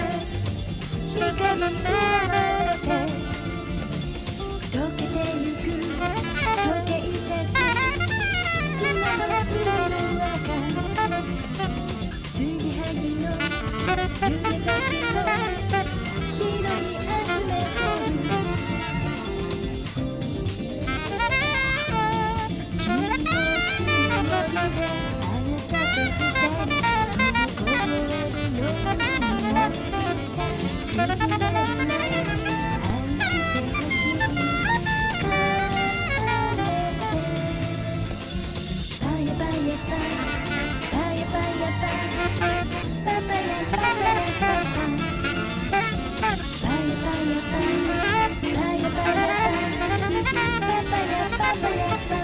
Speaker 2: 光を当て溶けてゆく時計たち砂の中継ぎはぎの夢たちを拾い集めてる君の森であなたと二人その凍えるようになって崩れる前に愛してほしい帰ってパヤパヤパパヤパヤパパパヤパパヤパパパヤパヤパパヤパヤパパパヤパパヤパパ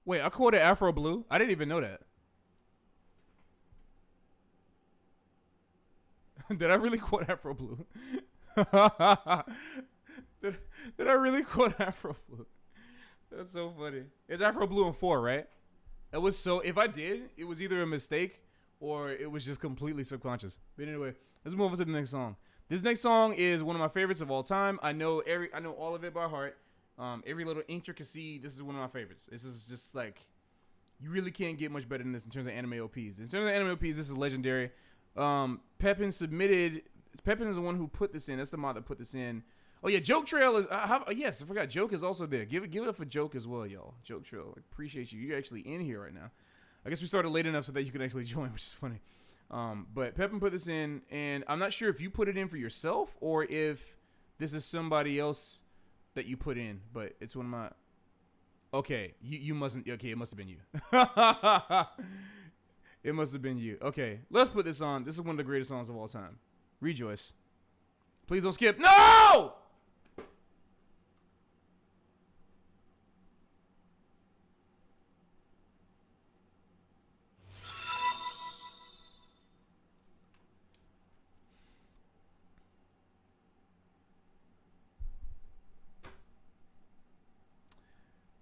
Speaker 1: Wait, I quoted Afro Blue? I didn't even know that. Did I really quote Afro Blue? did I really quote Afro Blue? That's so funny. It's Afro Blue in 4, right? It was so. If I did, it was either a mistake or it was just completely subconscious. But anyway, let's move on to the next song. This next song is one of my favorites of all time. I know all of it by heart. Every little intricacy. This is one of my favorites. This is just like, you really can't get much better than this in terms of anime OPs. In terms of anime OPs, this is legendary. Pepin is the one who put this in. That's the mod that put this in. Oh yeah, Joke Trail is. Yes, I forgot. Joke is also there. Give it up for Joke as well, y'all. Joke Trail, I appreciate you. You're actually in here right now. I guess we started late enough so that you can actually join, which is funny. But Pepin put this in, and I'm not sure if you put it in for yourself or if this is somebody else that you put in. But it's one of my. Okay, you mustn't. Okay, it must have been you. It must have been you. Okay, let's put this on. This is one of the greatest songs of all time. Rejoice. Please don't skip. No!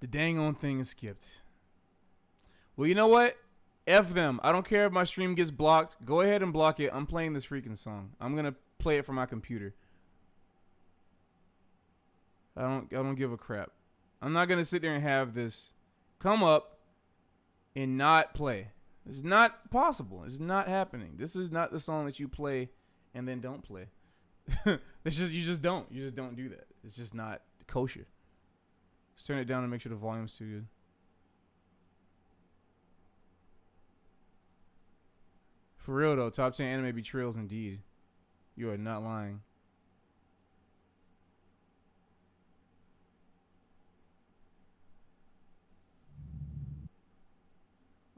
Speaker 1: The dang on thing is skipped. Well, you know what? F them. I don't care if my stream gets blocked. Go ahead and block it. I'm playing this freaking song. I'm gonna play it from my computer. I don't give a crap. I'm not gonna sit there and have this come up and not play. This is not possible. It's not happening. This is not the song that you play and then don't play. It's just you just don't do that. It's just not kosher. Just turn it down and make sure the volume's too good. For real though, top 10 anime betrayals indeed. You are not lying.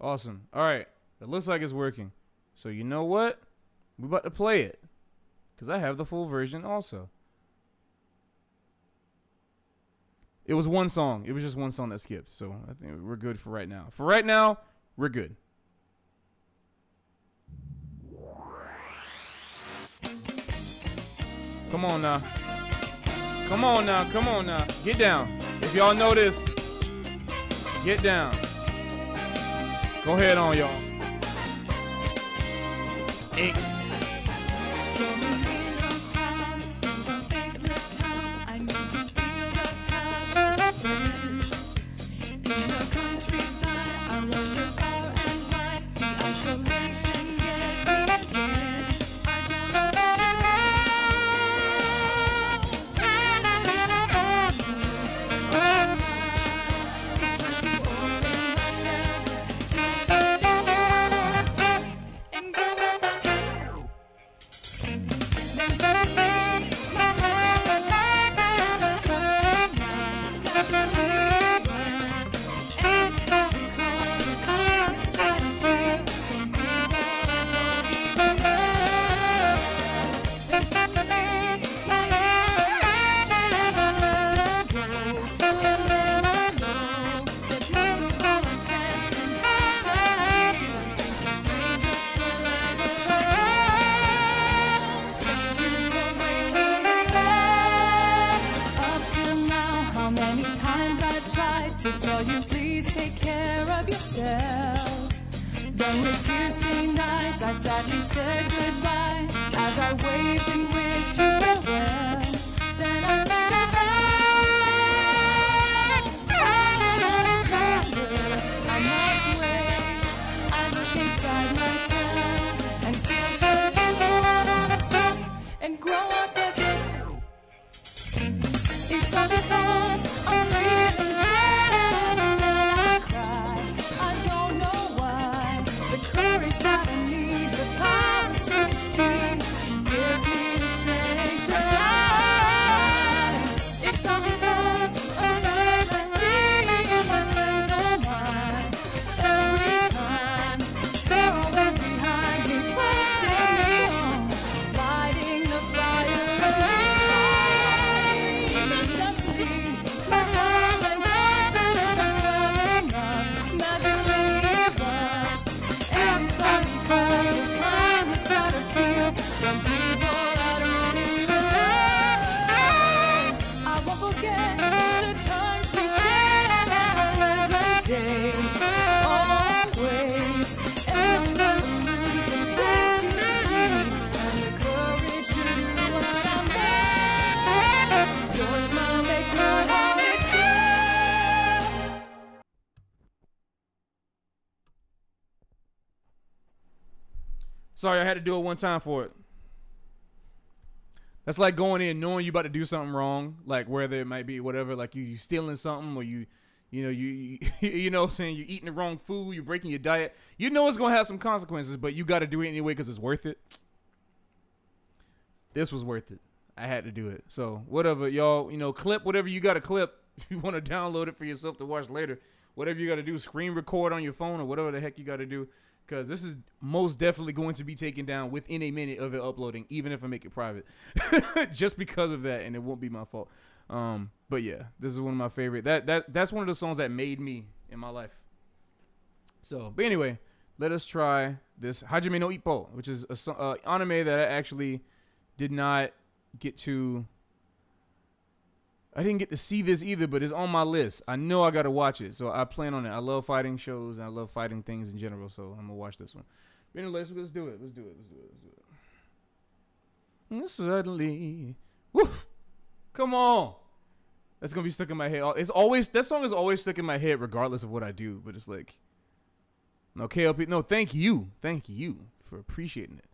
Speaker 1: Awesome. Alright. It looks like it's working. So you know what? We're about to play it. Because I have the full version also. It was one song. It was just one song that skipped. So I think we're good for right now. For right now, we're good. Come on now. Come on now. Come on now. Get down. If y'all know this, get down. Go ahead on, y'all.
Speaker 2: Up till now, how many times I've tried to tell you please take care of yourself. Then with tears stained eyes, I sadly said goodbye as I waved and wished you farewell. Then I I must wait. I look inside myself and feel so and grow up a bit. It's all because I'm feeling sad and I cry. I don't know why. The courage that I need, the power to succeed, gives me the strength to fly. It's all because of love I see my friends of mine. Every time they're always behind me, pushing me on, lighting the fire inside. Always, and I'll never lose the strength to succeed and the courage to do what I'm saying. Your smile makes my heart explode.
Speaker 1: Sorry, I had to do it one time for it. That's like going in knowing you about to do something wrong, like whether it might be whatever, like you stealing something or you know you know what I'm saying, you're eating the wrong food, you're breaking your diet. You know it's gonna have some consequences, but you got to do it anyway because it's worth it. This was worth it. I had to do it. So whatever, y'all, clip whatever you got to clip. If you want to download it for yourself to watch later, whatever you got to do, screen record on your phone or whatever the heck you got to do. Because this is most definitely going to be taken down within a minute of it uploading, even if I make it private. Just because of that, and it won't be my fault. But yeah, this is one of my favorite. That's one of the songs that made me in my life. So, but anyway, let us try this Hajime no Ippo, which is a anime that I actually did not get to. I didn't get to see this either, but it's on my list. I know I got to watch it, so I plan on it. I love fighting shows, and I love fighting things in general, so I'm going to watch this one. But anyway, let's do it. Let's do it. Suddenly. Woof. Come on. That's going to be stuck in my head. That song is always stuck in my head regardless of what I do, but it's like, no, KLP, no, thank you. Thank you for appreciating it.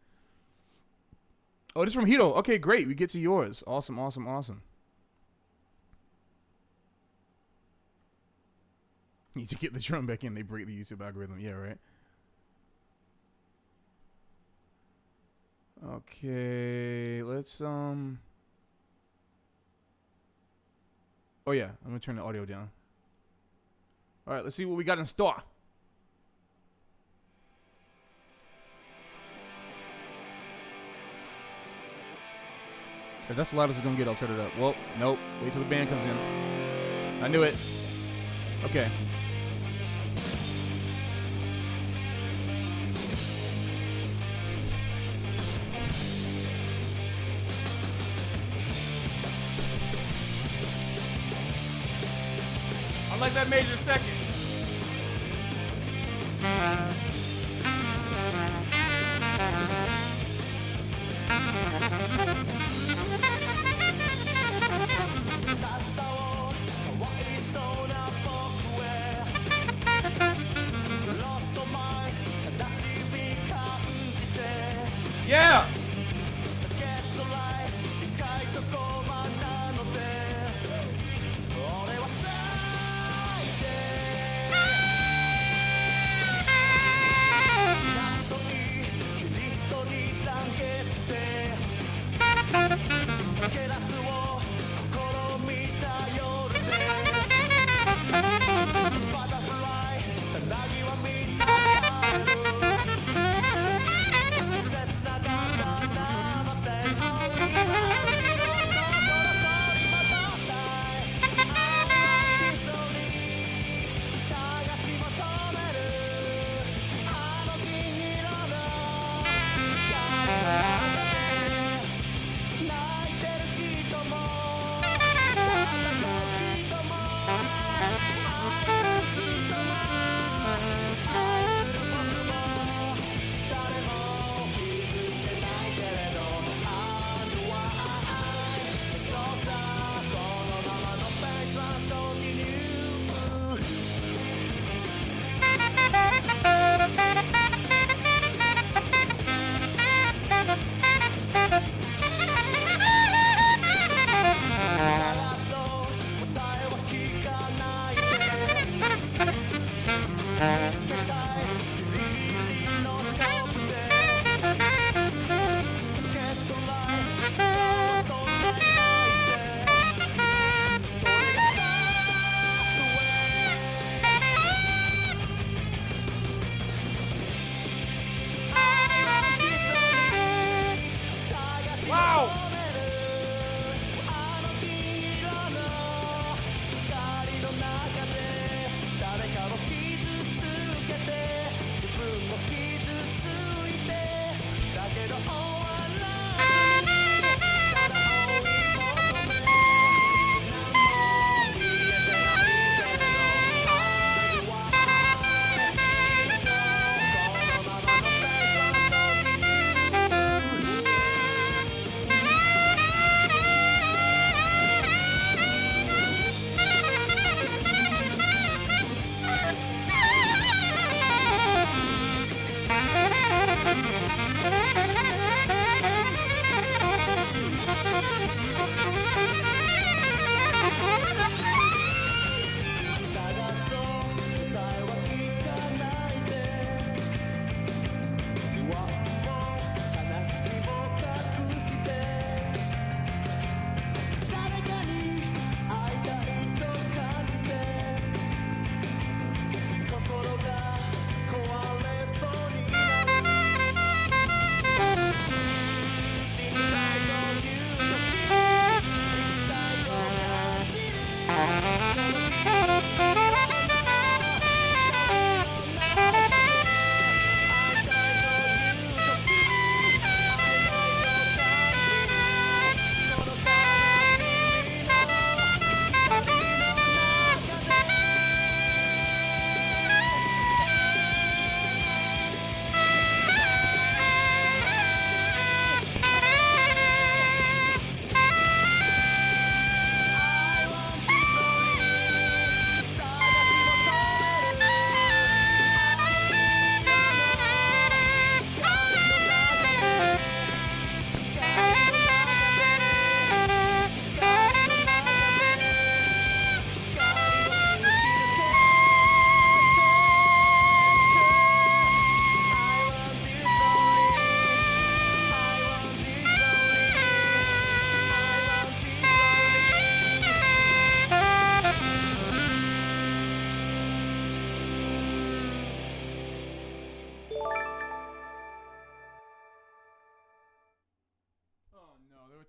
Speaker 1: Oh, this is from Hito. Okay, great. We get to yours. Awesome. Need to get the drum back in. They break the YouTube algorithm. Yeah, right. Okay, let's Oh yeah, I'm gonna turn the audio down. All right, let's see what we got in store. If that's the loudest it's gonna get, I'll turn it up. Well, nope. Wait till the band comes in. I knew it. Okay. I like that major second. Yeah!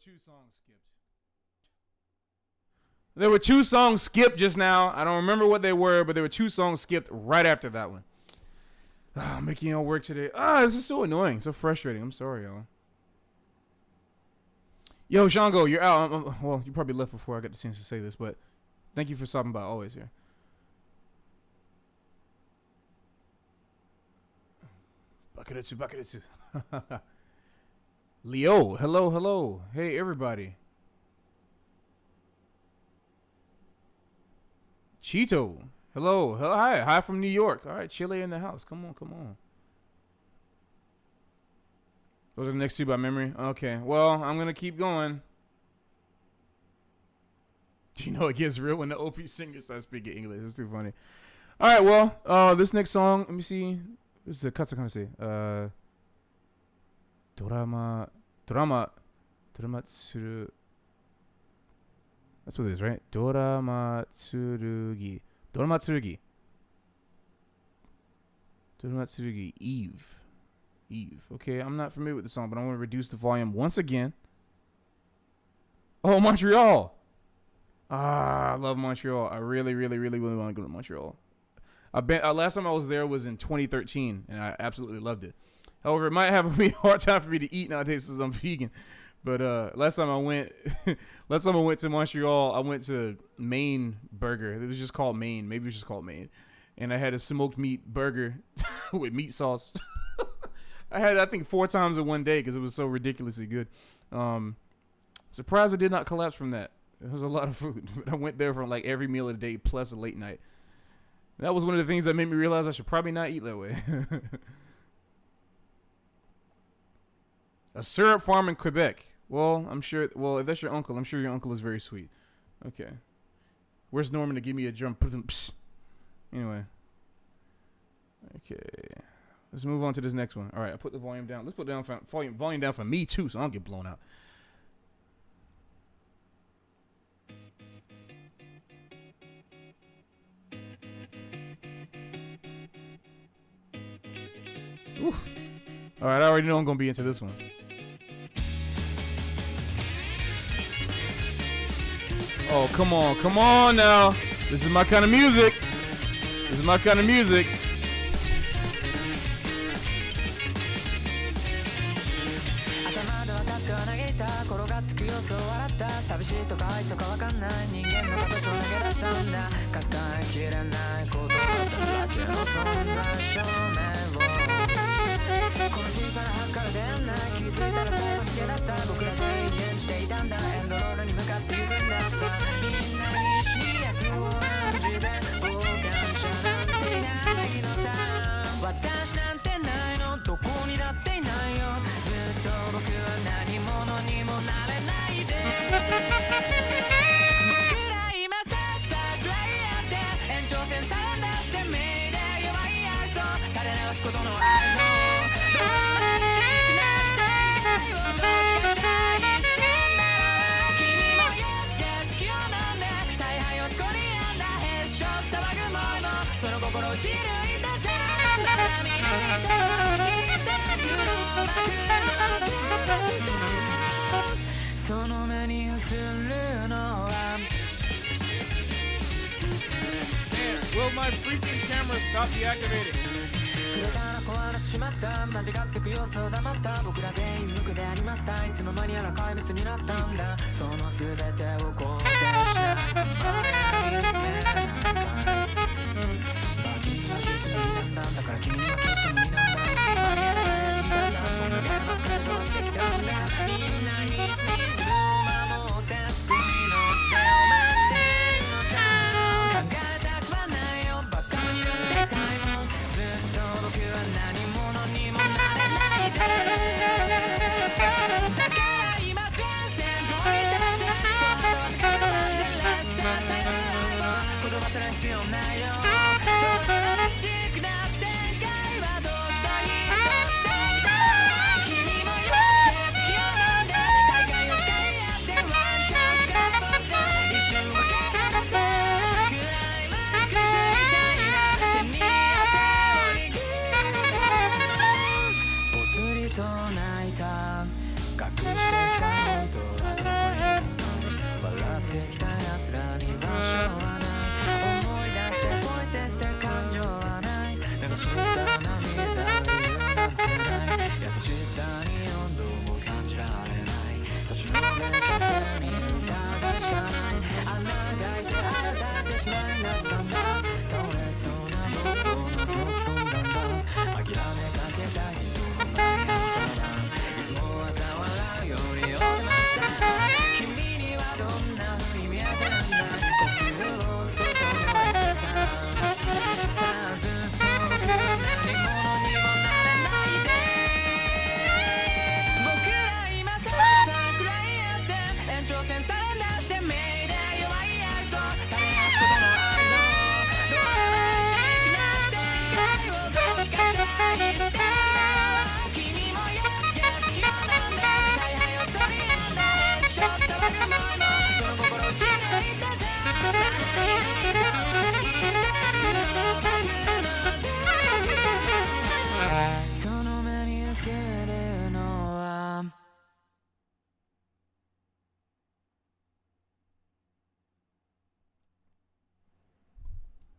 Speaker 1: 2 songs skipped. There were 2 songs skipped just now. I don't remember what they were, but there were 2 songs skipped right after that one. Making y'all work today. This is so annoying. So frustrating. I'm sorry, y'all. Yo, Shango, you're out. Well, you probably left before I got the chance to say this, but thank you for stopping by. Always here. Bakuretsu. Leo, hello. Hey, everybody. Cheeto, hello. Hi from New York. All right, Chile in the house. Come on. Those are the next 2 by memory. Okay, well, I'm going to keep going. You know it gets real when the OP singer starts speaking English. It's too funny. All right, well, this next song, let me see. This is a Katsukanase. Drama tsuru. That's what it is, right? Drama tsurugi. Eve. Okay, I'm not familiar with the song, but I want to reduce the volume once again. Oh, Montreal. I love Montreal. I really want to go to Montreal. Last time I was there was in 2013, and I absolutely loved it. However, it might have a hard time for me to eat nowadays since I'm vegan. But last time I went to Montreal, I went to Maine Burger. It was just called Maine. Maybe it was just called Maine. And I had a smoked meat burger with meat sauce. I had, I think, 4 times in one day because it was so ridiculously good. Surprised I did not collapse from that. It was a lot of food. But I went there for like every meal of the day plus a late night. And that was one of the things that made me realize I should probably not eat that way. A syrup farm in Quebec. Well, I'm sure. Well, if that's your uncle, I'm sure your uncle is very sweet. Okay. Where's Norman to give me a drum? Psst. Anyway. Okay. Let's move on to this next one. All right, I put the volume down. Let's put down volume down for me too, so I don't get blown out. Oof. All right, I already know I'm gonna be into this one. Oh, come on now. This is my kind of music. Will my freaking camera stop deactivating?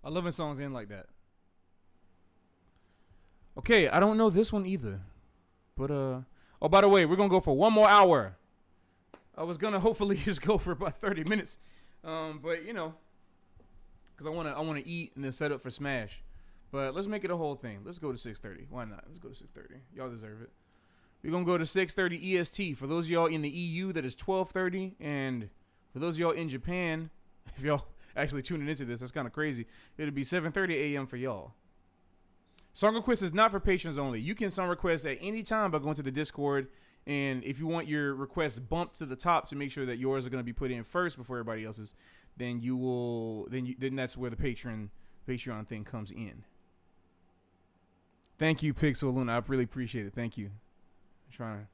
Speaker 1: I love when songs end like that. Okay, I don't know this one either. But, oh, by the way, we're going to go for one more hour. I was going to hopefully just go for about 30 minutes. But, you know, because I want to eat and then set up for Smash. But let's make it a whole thing. Let's go to 6:30. Why not? Let's go to 6:30. Y'all deserve it. We're going to go to 6:30 EST. For those of y'all in the EU, that is 12:30. And for those of y'all in Japan, if y'all actually tuning into this, that's kind of crazy. It'll be 7:30 a.m. for y'all. Song request is not for patrons only. You can song request at any time by going to the Discord. And if you want your requests bumped to the top to make sure that yours are going to be put in first before everybody else's, then you will. Then that's where the Patreon thing comes in. Thank you, Pixel Luna. I really appreciate it. Thank you. I'm trying to.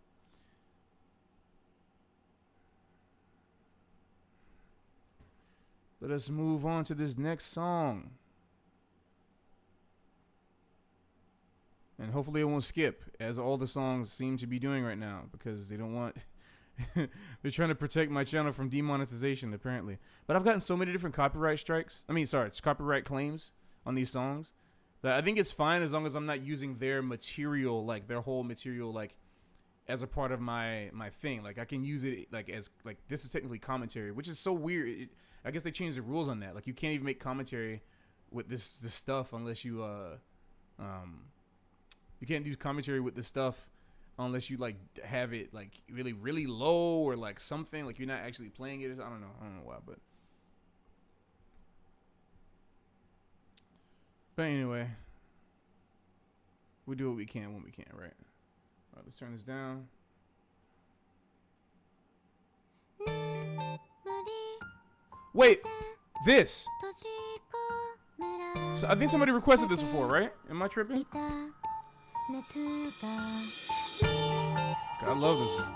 Speaker 1: Let us move on to this next song. And hopefully it won't skip, as all the songs seem to be doing right now, because they don't want... they're trying to protect my channel from demonetization, apparently. But I've gotten so many different copyright strikes. It's copyright claims on these songs, that I think it's fine as long as I'm not using their material, like, their whole material, like, as a part of my thing. Like, I can use it, like, as, like, this is technically commentary, which is so weird. I guess they changed the rules on that. Like, you can't even make commentary with this stuff unless you, you can't do commentary with this stuff unless you, like, have it, like, really, really low or, like, something. Like, you're not actually playing it. I don't know why, but. But anyway. We do what we can when we can, right? All right, let's turn this down. Wait, this. So I think somebody requested this before, right? Am I tripping? God, I love this one.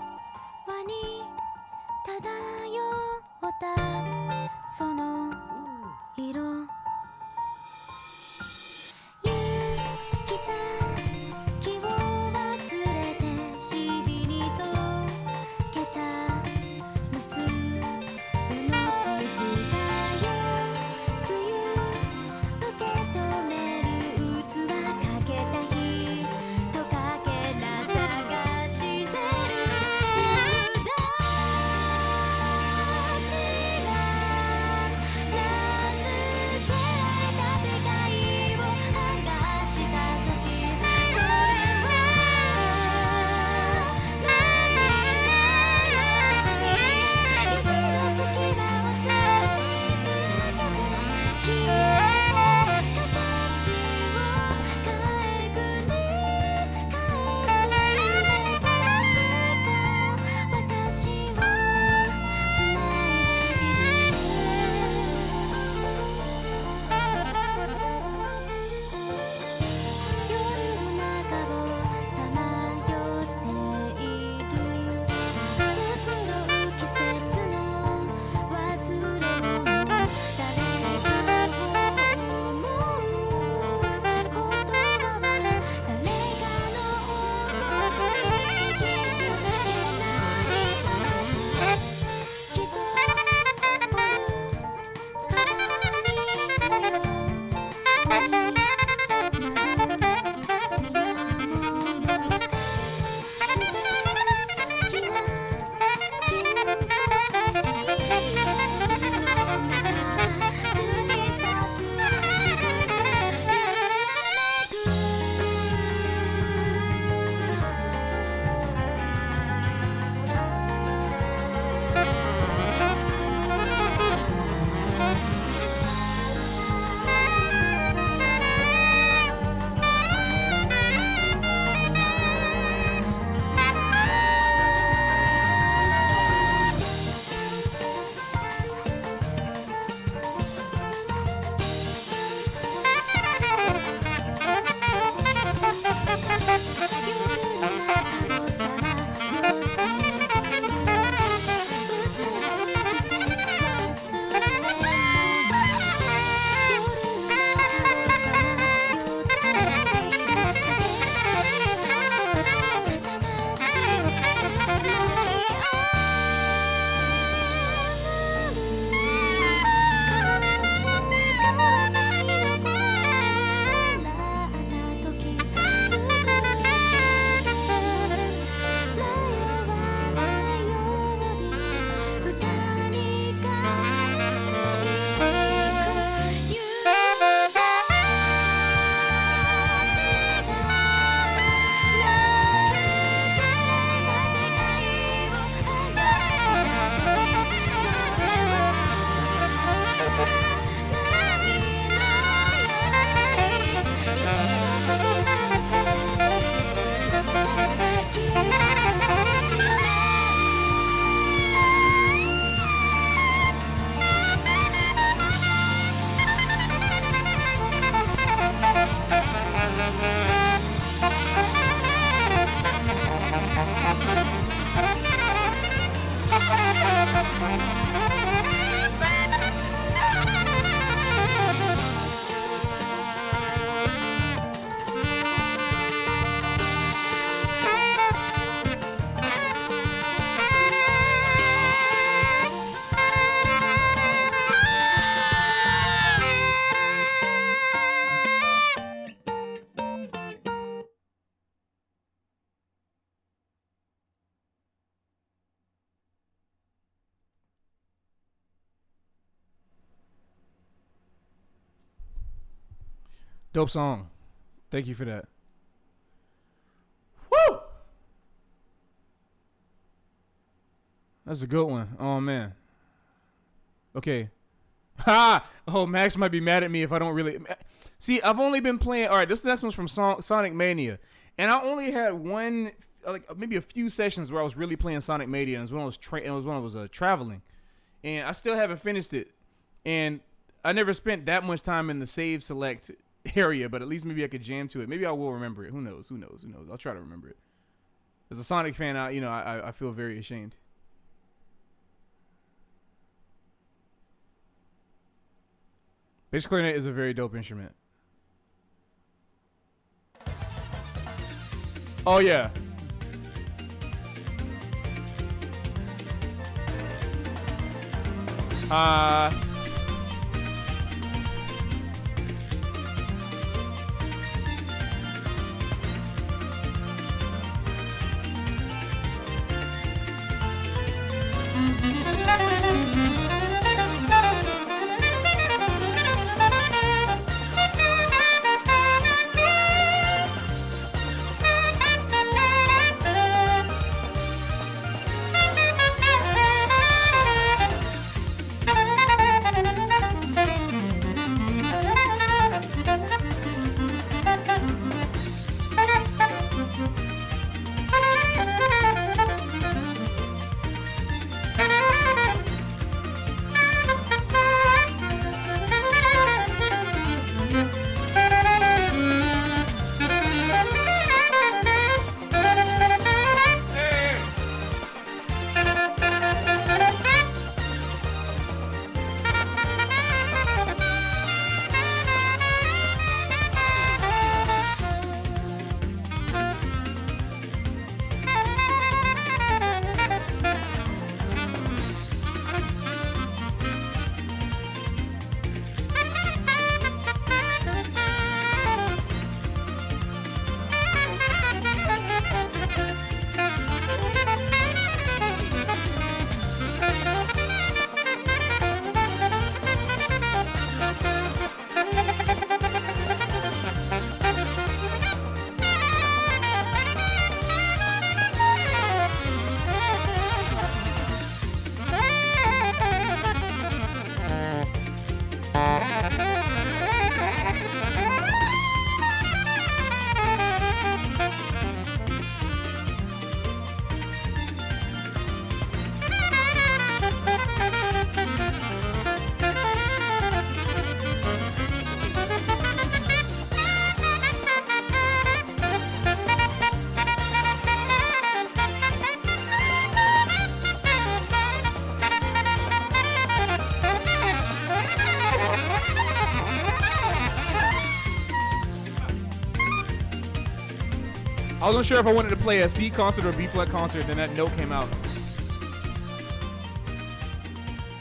Speaker 1: Dope song. Thank you for that. Woo! That's a good one. Oh, man. Okay. Ha! Oh, Max might be mad at me if I don't really... See, I've only been playing... All right, this next one's from Sonic Mania. And I only had one... Like, maybe a few sessions where I was really playing Sonic Mania. And it was when I was traveling. And I still haven't finished it. And I never spent that much time in the save select area. But at least maybe I could jam to it. Maybe I will remember it. Who knows? I'll try to remember it. As a Sonic fan, I feel very ashamed. Bass clarinet is a very dope instrument. Oh yeah. I wasn't sure if I wanted to play a C concert or a B flat concert, then that note came out.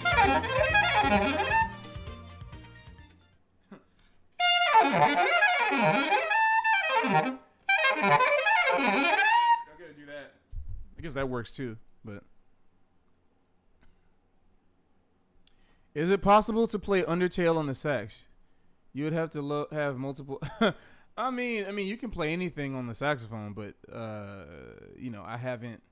Speaker 1: I gotta do that. I guess that works too, but. Is it possible to play Undertale on the sax? You would have to have multiple. I mean, you can play anything on the saxophone, but I haven't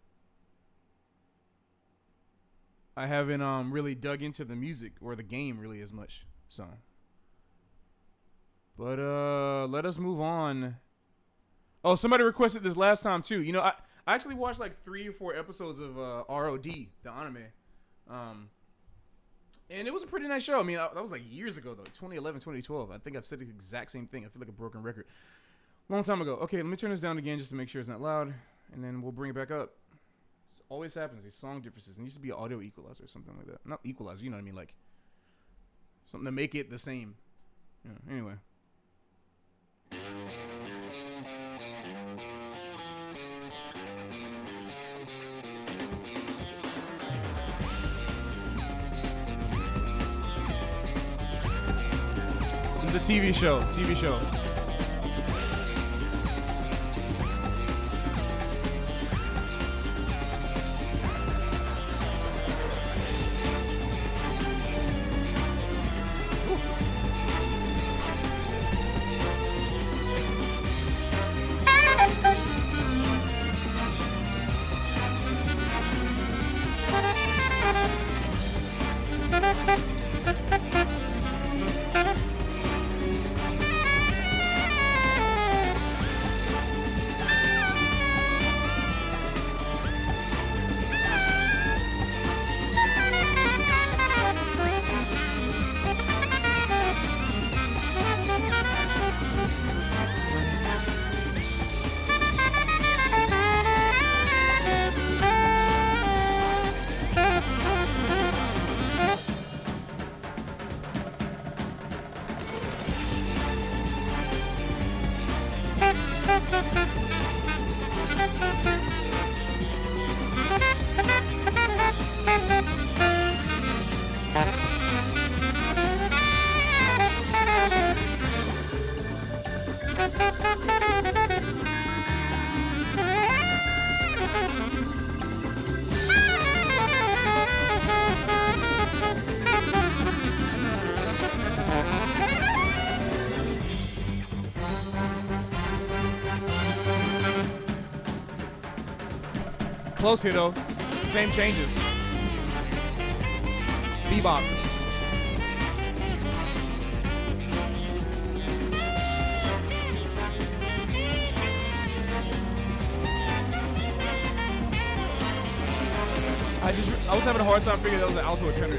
Speaker 1: really dug into the music or the game really as much. So, but let us move on. Oh, somebody requested this last time too. I actually watched like 3 or 4 episodes of ROD, the anime. And it was a pretty nice show. I mean, that was like years ago, though. 2011, 2012. I think I've said the exact same thing. I feel like a broken record. Long time ago. Okay, let me turn this down again just to make sure it's not loud. And then we'll bring it back up. It always happens. These song differences. It used to be an audio equalizer or something like that. Not equalizer, you know what I mean? Like, something to make it the same. Yeah, anyway. This is a TV show. Close here though. Same changes. Bebop. I was having a hard time figuring that was an alto or tenor.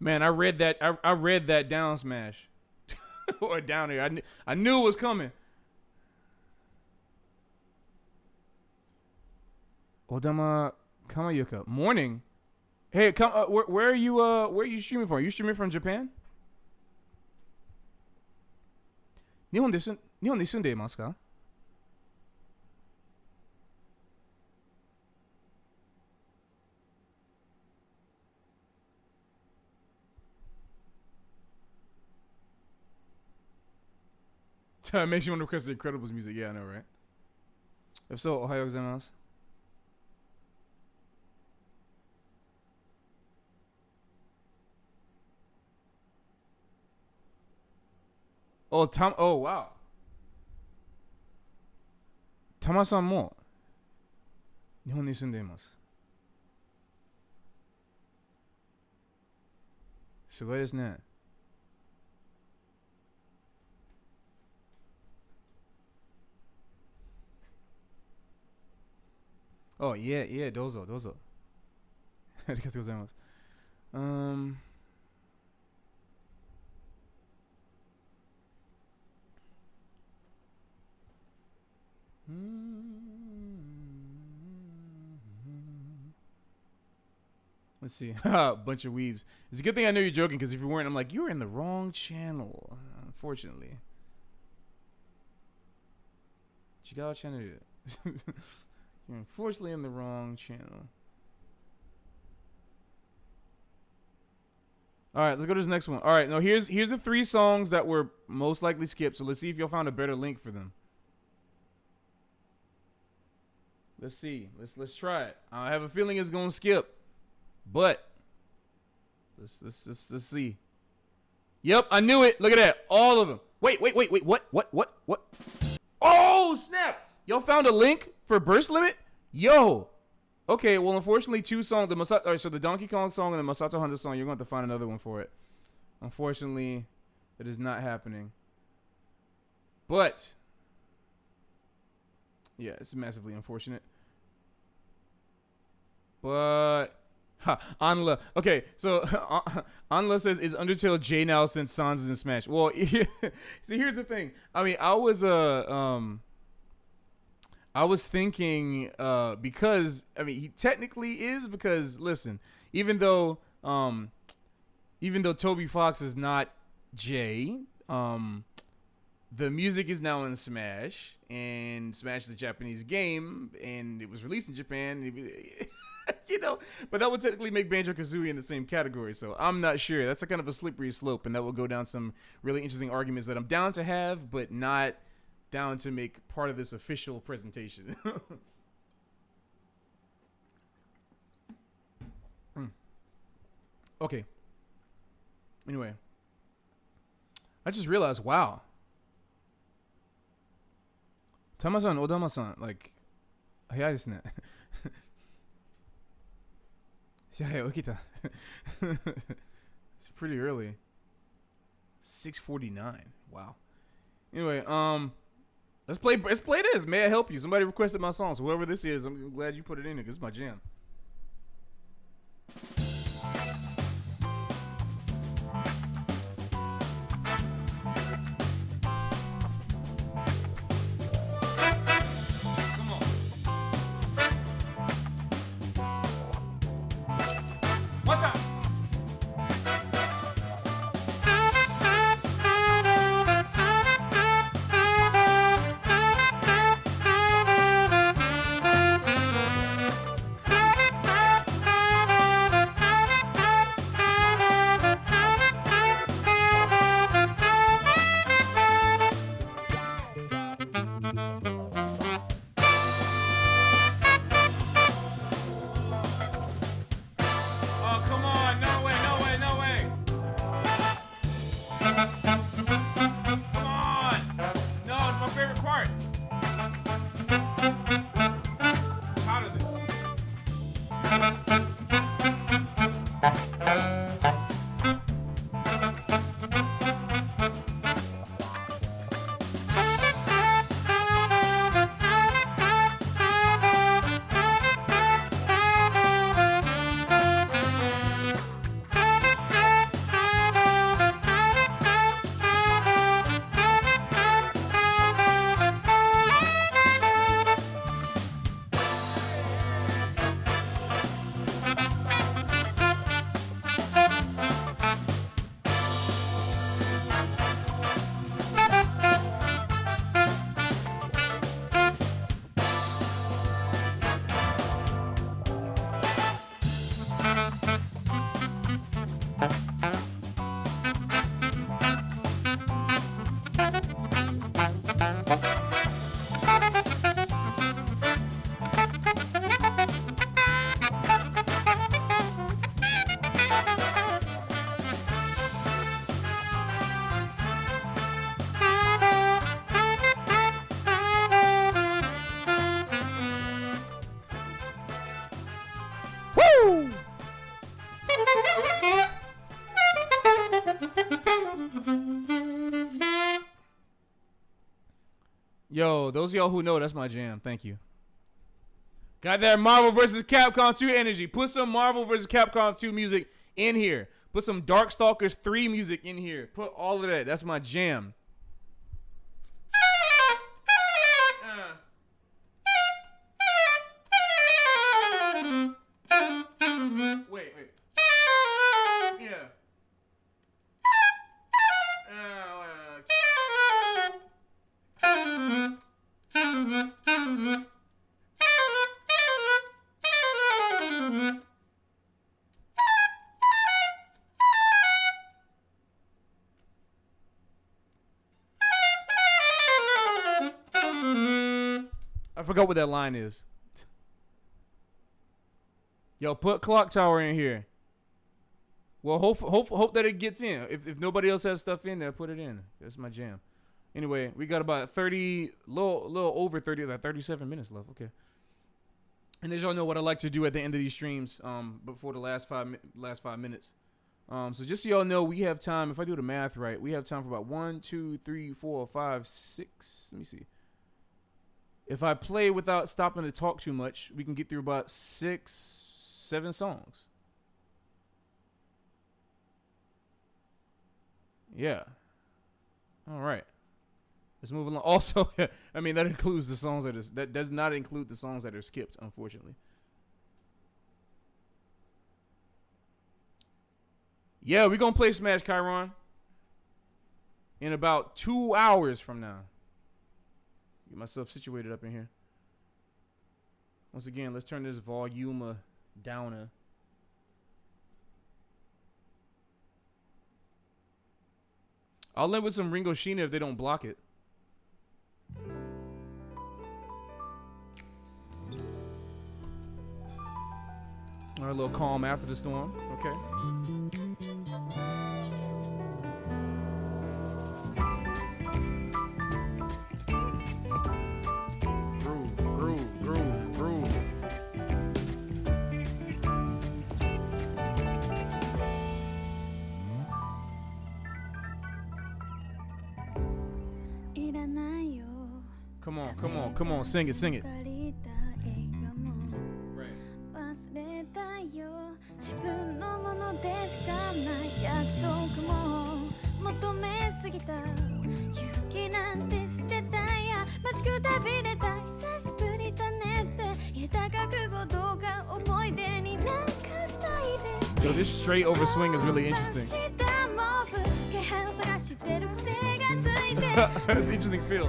Speaker 1: Man, I read that. I read that down smash or down here. I knew it was coming. Odama Kamayuka. Morning. Hey, come. Where are you? Where are you streaming from? Are you streaming from Japan? 日本に住んでいますか? It makes you want to request the Incredibles music. Yeah, I know, right? If so, ohayou gozaimasu. Oh, wow. Tama-san mo 日本に住んでいます。すごいですね。Oh, yeah, どうぞ。ありがとうございます。Let's see. Bunch of weebs. It's a good thing I know you're joking, because if you weren't, I'm like, you were in the wrong channel. Unfortunately. Chigawa channel. You're unfortunately in the wrong channel. All right, let's go to this next one. All right, now here's the 3 songs that were most likely skipped. So let's see if y'all found a better link for them. Let's see. Let's try it. I have a feeling it's gonna skip, but let's see. Yep, I knew it. Look at that. All of them. Wait. What? Oh, snap. Y'all found a link for Burst Limit? Yo. Okay, well, unfortunately, two songs. All right, so the Donkey Kong song and the Masato Honda song, you're going to have to find another one for it. Unfortunately, it is not happening. But, yeah, it's massively unfortunate. But, Anla. Okay, so Anla says, is Undertale J now since Sans is in Smash? Well, see, here's the thing. I mean, I was thinking because I mean he technically is, because listen, even though Toby Fox is not J, the music is now in Smash, and Smash is a Japanese game, and it was released in Japan. You know, but that would technically make Banjo-Kazooie in the same category, so I'm not sure. That's a kind of a slippery slope, and that will go down some really interesting arguments that I'm down to have, but not down to make part of this official presentation. Okay. Anyway, I just realized, wow. Tama-san, Odama-san, like, 早いですね。It's pretty early. 6:49. Wow. Anyway, let's play this. May I help you? Somebody requested my song, so whoever this is, I'm glad you put it in there because it's my jam. Yo, those of y'all who know, that's my jam. Thank you. Got that Marvel vs. Capcom 2 energy. Put some Marvel vs. Capcom 2 music in here. Put some Darkstalkers 3 music in here. Put all of that. That's my jam. Wait. Yeah. I forgot what that line is. Yo, put Clock Tower in here. Well, hope that it gets in. If nobody else has stuff in there, put it in. That's my jam. Anyway, we got about 30, little over 30, like 37 minutes left. Okay. And as y'all know, what I like to do at the end of these streams, before the last 5 minutes. So just so y'all know, we have time. If I do the math right, we have time for about 1, 2, 3, 4, 5, 6. Let me see. If I play without stopping to talk too much, we can get through about 6, 7 songs. Yeah. All right. Let's move along. Also, I mean, that includes the songs that does not include the songs that are skipped, unfortunately. Yeah, we're going to play Smash Chiron in about 2 hours from now. Get myself situated up in here. Once again, let's turn this volume down. I'll end with some Ringo Sheena if they don't block it. All right, a little calm after the storm. Okay. Groove. Come on, sing it. Right.
Speaker 2: 自分のものでしかない約束も求めすぎた勇気なんて捨てたや待ちくたびれた久しぶりだねって言えた覚悟どうか思い出になんかしないで
Speaker 1: Yo, this straight over swing is really interesting. That's an interesting feel.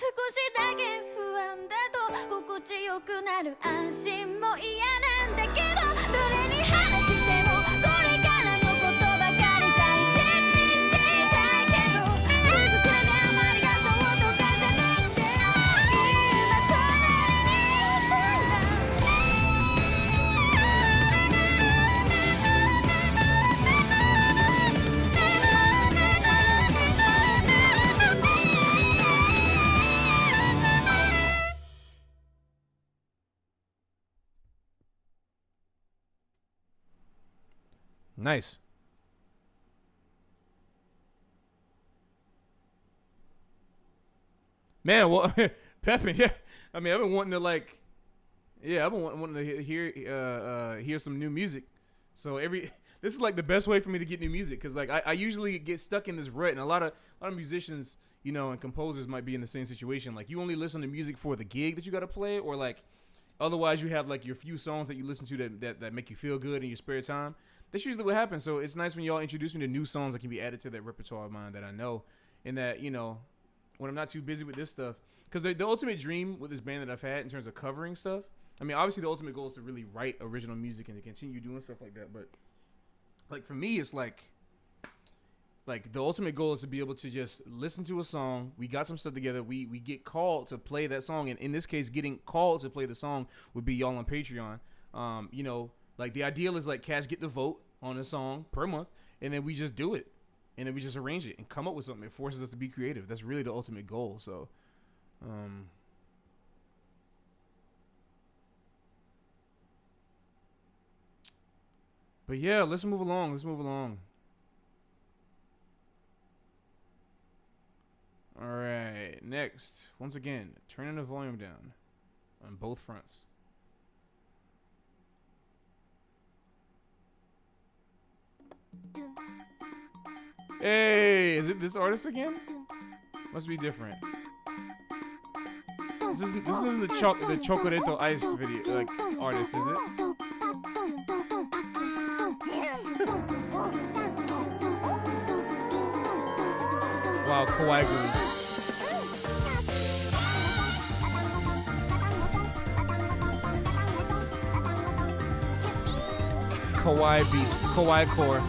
Speaker 2: だけ不安だと心地よくなる安心も嫌なんだけど誰に話してもこれからのことばかり大切にしていたいけどすぐくらでありがとうとかじゃなくて今隣にいた
Speaker 1: Nice. Man, well, Pepin, yeah. I mean, I've been wanting to I've been wanting to hear some new music. So this is like the best way for me to get new music because like I usually get stuck in this rut, and a lot of musicians, you know, and composers might be in the same situation. Like you only listen to music for the gig that you got to play, or like otherwise you have like your few songs that you listen to that make you feel good in your spare time. That's usually what happens. So it's nice when y'all introduce me to new songs that can be added to that repertoire of mine that I know, and that, you know, when I'm not too busy with this stuff. Because the ultimate dream with this band that I've had in terms of covering stuff, I mean, obviously the ultimate goal is to really write original music and to continue doing stuff like that. But like for me, it's like the ultimate goal is to be able to just listen to a song. We got some stuff together. We get called to play that song, and in this case, getting called to play the song would be y'all on Patreon. You know. Like, the ideal is, like, cats get to vote on a song per month, and then we just do it. And then we just arrange it and come up with something. It forces us to be creative. That's really the ultimate goal. So, but yeah, let's move along. All right, next. Once again, turning the volume down on both fronts. Hey, is it this artist again? Must be different. This isn't the Chocoreto Ice video like artist, is it? Wow, Kawaii Groove. Kawaii beats, Kawaii core.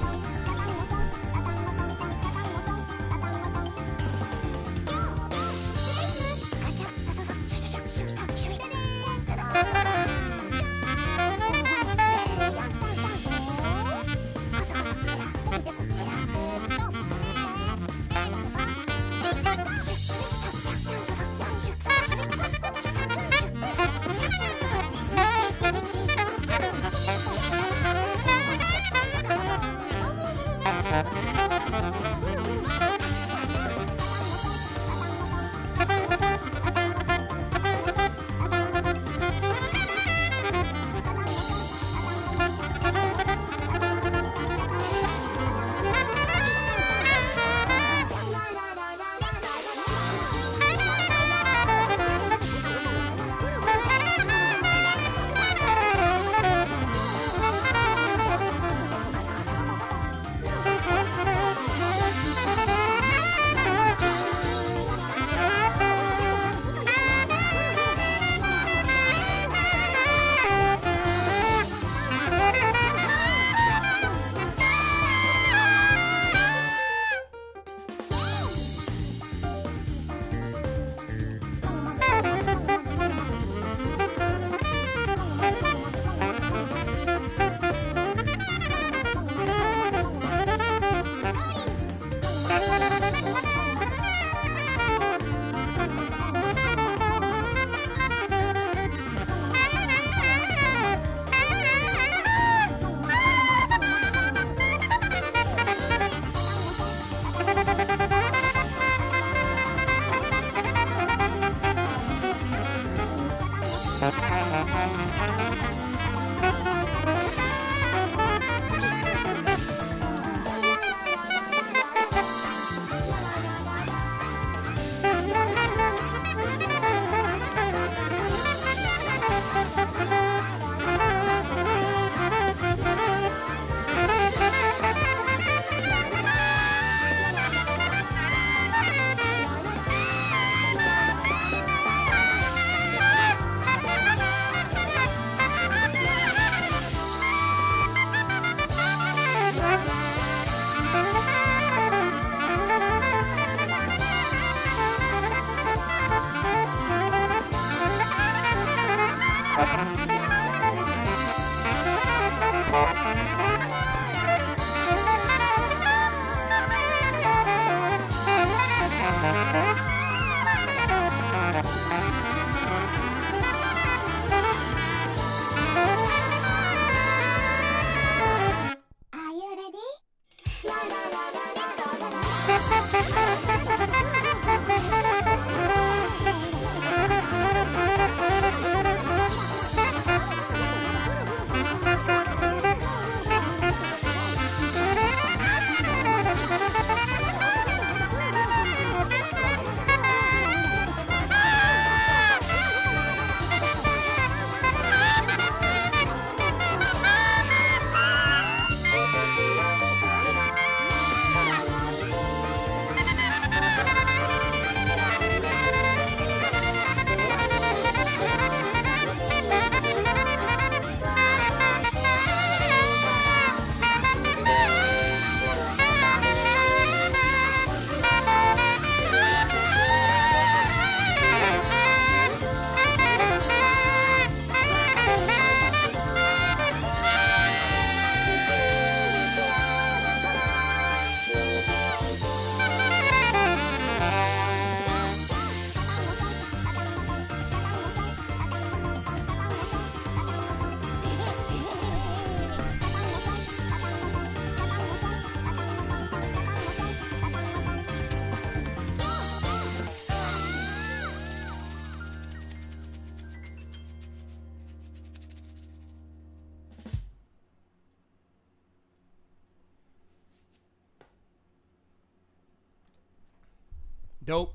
Speaker 1: Dope.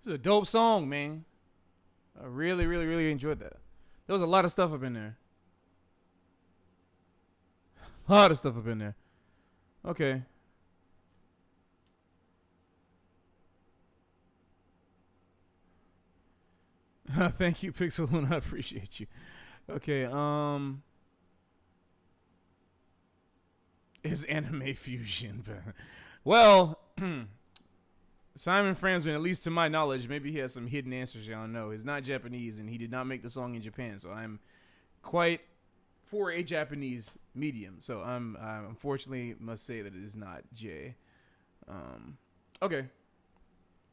Speaker 1: This is a dope song, man. I really, really, really enjoyed that. There was a lot of stuff up in there. A lot of stuff up in there. Okay. Thank you, Pixel. I appreciate you. Okay, is anime fusion. Well, Simon Franzman, at least to my knowledge, maybe he has some hidden answers I don't know. He's not Japanese, and he did not make the song in Japan, so I'm quite for a Japanese medium. So I unfortunately must say that it is not J. Okay. I'm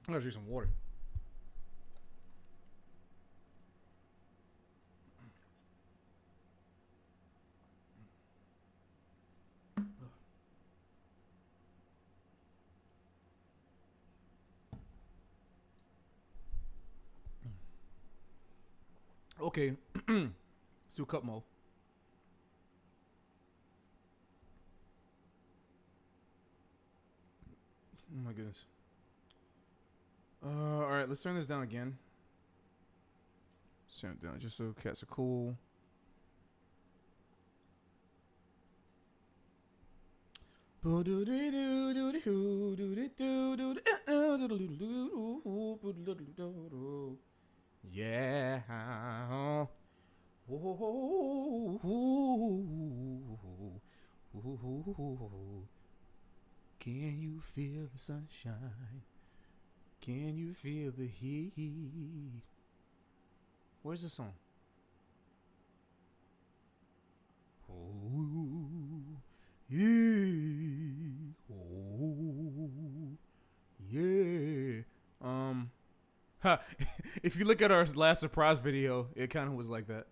Speaker 1: gonna drink some water. Okay, let's do cup mo. Oh my goodness. All right, let's turn this down again. Turn it down just so cats are cool. Yeah. Can you feel the sunshine? Can you feel the heat? Where's the song? Oh, yeah. Oh, yeah. If you look at our last surprise video, it kind of was like that.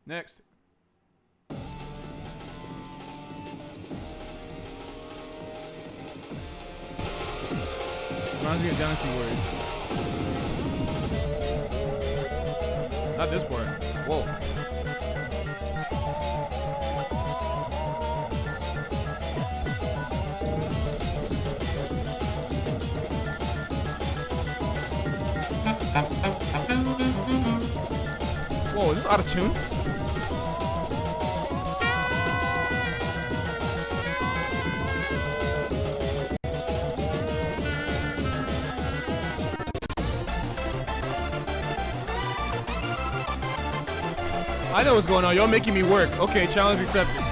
Speaker 1: Next. Reminds me of Dynasty Warriors. Not this part. Whoa. Whoa, is this out of tune? I know what's going on. Y'all making me work. Okay, challenge accepted.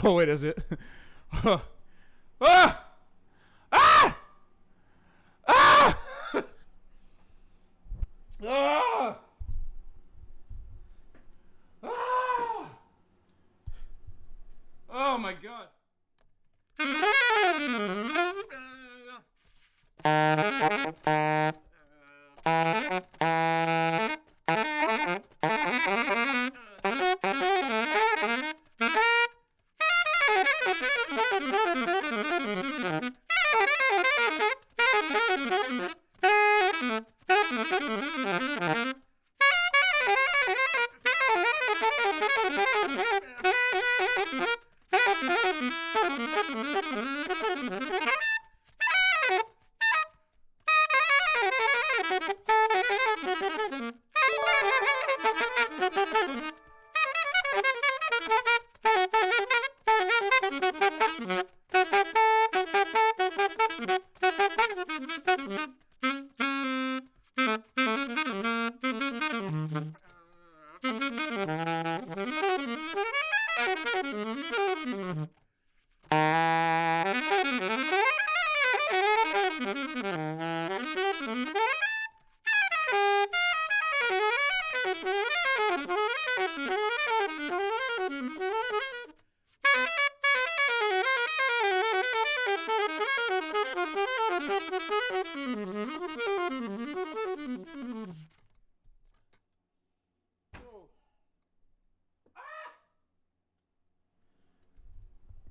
Speaker 1: Oh wait, is it? Ah! Ah! Ah! Ah! Ah! Oh my god.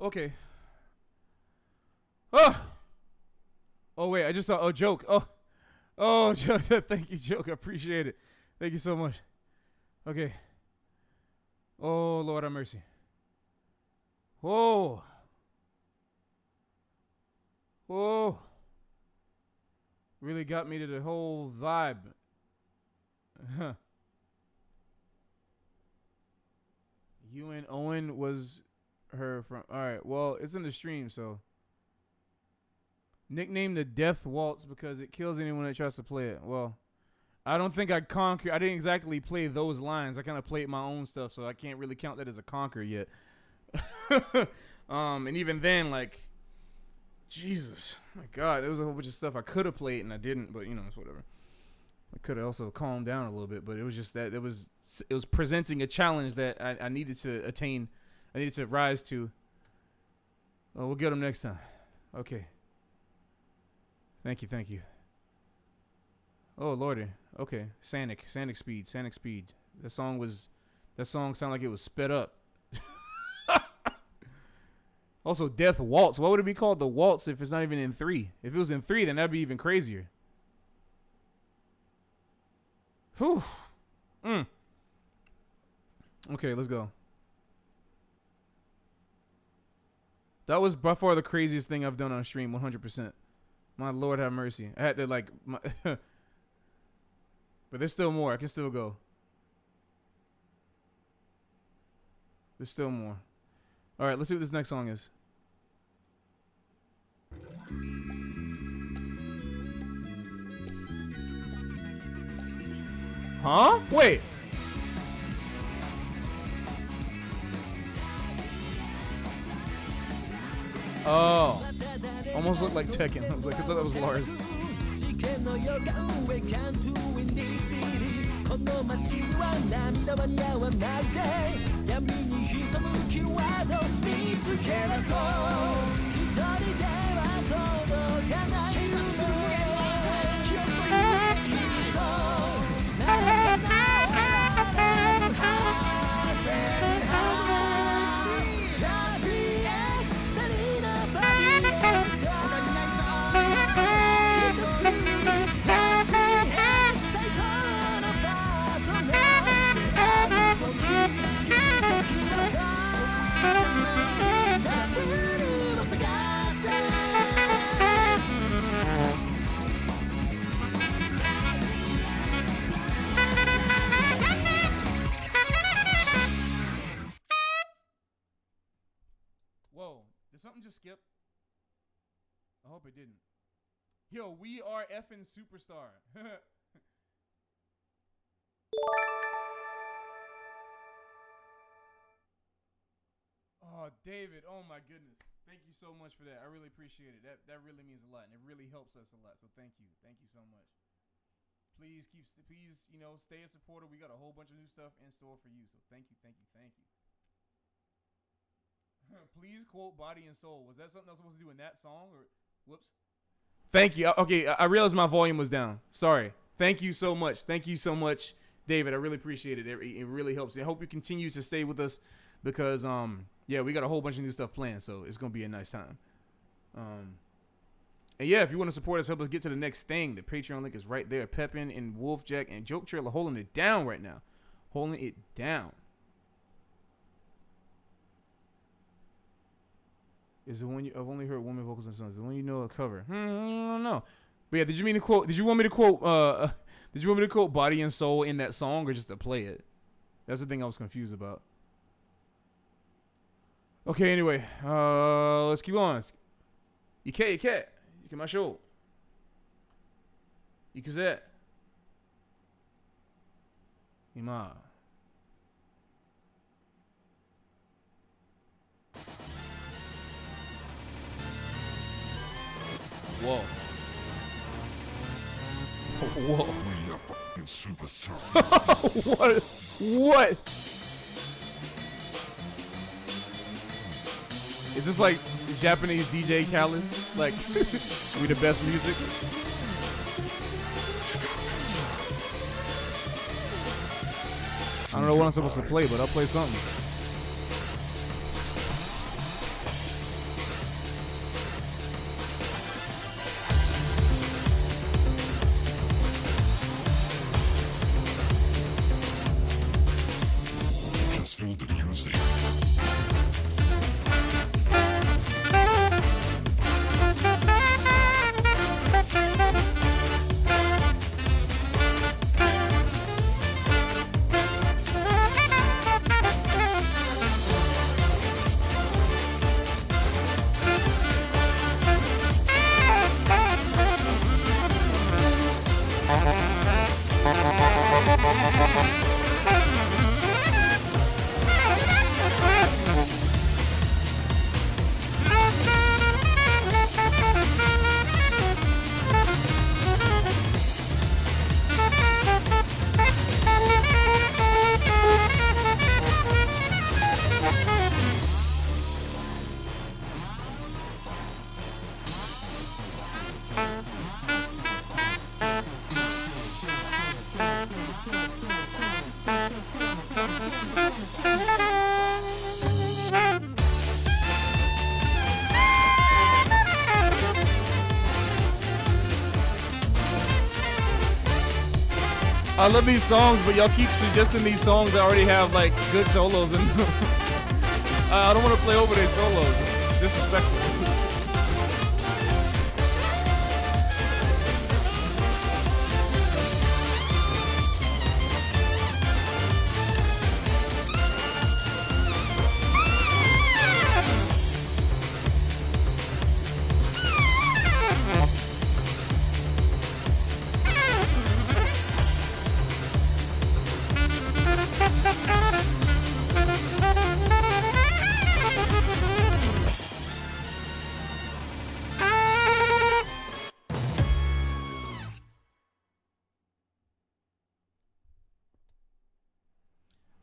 Speaker 1: Okay. Oh. Oh wait, I just saw. Oh, joke. Oh, joke. Thank you, joke. I appreciate it. Thank you so much. Okay. Oh Lord have mercy. Oh. Oh. Really got me to the whole vibe. You and Owen was her from. All right. Well, it's in the stream, so. Nicknamed the Death Waltz because it kills anyone that tries to play it. Well, I don't think I conquered. I didn't exactly play those lines. I kind of played my own stuff, so I can't really count that as a conquer yet. And even then, like, Jesus, my God, there was a whole bunch of stuff I could have played and I didn't. But you know, it's whatever. I could have also calmed down a little bit, but it was just that it was presenting a challenge that I needed to attain. I needed to rise to. Oh, we'll get them next time. Okay. Thank you. Oh Lordy. Okay. Sanic Speed. That song sounded like it was sped up. Also, Death Waltz. Why would it be called the Waltz if it's not even in 3? If it was in 3, then that'd be even crazier. Whew. Okay, let's go. That was by far the craziest thing I've done on stream, 100%. My Lord have mercy. I had to like, but there's still more. I can still go. There's still more. All right, let's see what this next song is. Huh? Wait. Oh, almost looked like Tekken. I was like, I thought that was Lars.
Speaker 3: 事件の予感 We can't do in this city この街は涙は似合わないぜ闇に潜むキーワード見つけ出そう一人では届かない検索する無限の記憶というきっと何かな
Speaker 1: Whoa, did something just skip? I hope it didn't. Yo, we are effing superstar. Oh, David, oh my goodness. Thank you so much for that. I really appreciate it. That really means a lot, and it really helps us a lot. So thank you. Thank you so much. Please stay a supporter. We got a whole bunch of new stuff in store for you. So thank you. Please quote Body and Soul. Was that something I was supposed to do in that song? Or whoops. Thank you. Okay, I realized my volume was down. Sorry. Thank you so much. Thank you so much, David. I really appreciate it. It really helps. I hope you continue to stay with us because yeah, we got a whole bunch of new stuff planned, so it's gonna be a nice time. And yeah, if you want to support us, help us get to the next thing. The Patreon link is right there. Pepin and Wolfjack and Joke Trailer holding it down right now. Holding it down. Is the one I've only heard woman vocals and songs. The one you know a cover. I don't know. But yeah, did you want me to quote Body and Soul in that song or just to play it? That's the thing I was confused about. Okay, anyway, let's keep on. Ike, ikimashou. Ikuze. Ima. Whoa. Whoa.
Speaker 4: We are fucking superstars.
Speaker 1: What? Is this like Japanese DJ Khaled? Like, we the best music? I don't know what I'm supposed to play, but I'll play something.
Speaker 4: Just feel the music.
Speaker 1: I love these songs, but y'all keep suggesting these songs that already have like good solos in them. I don't want to play over their solos. It's disrespectful.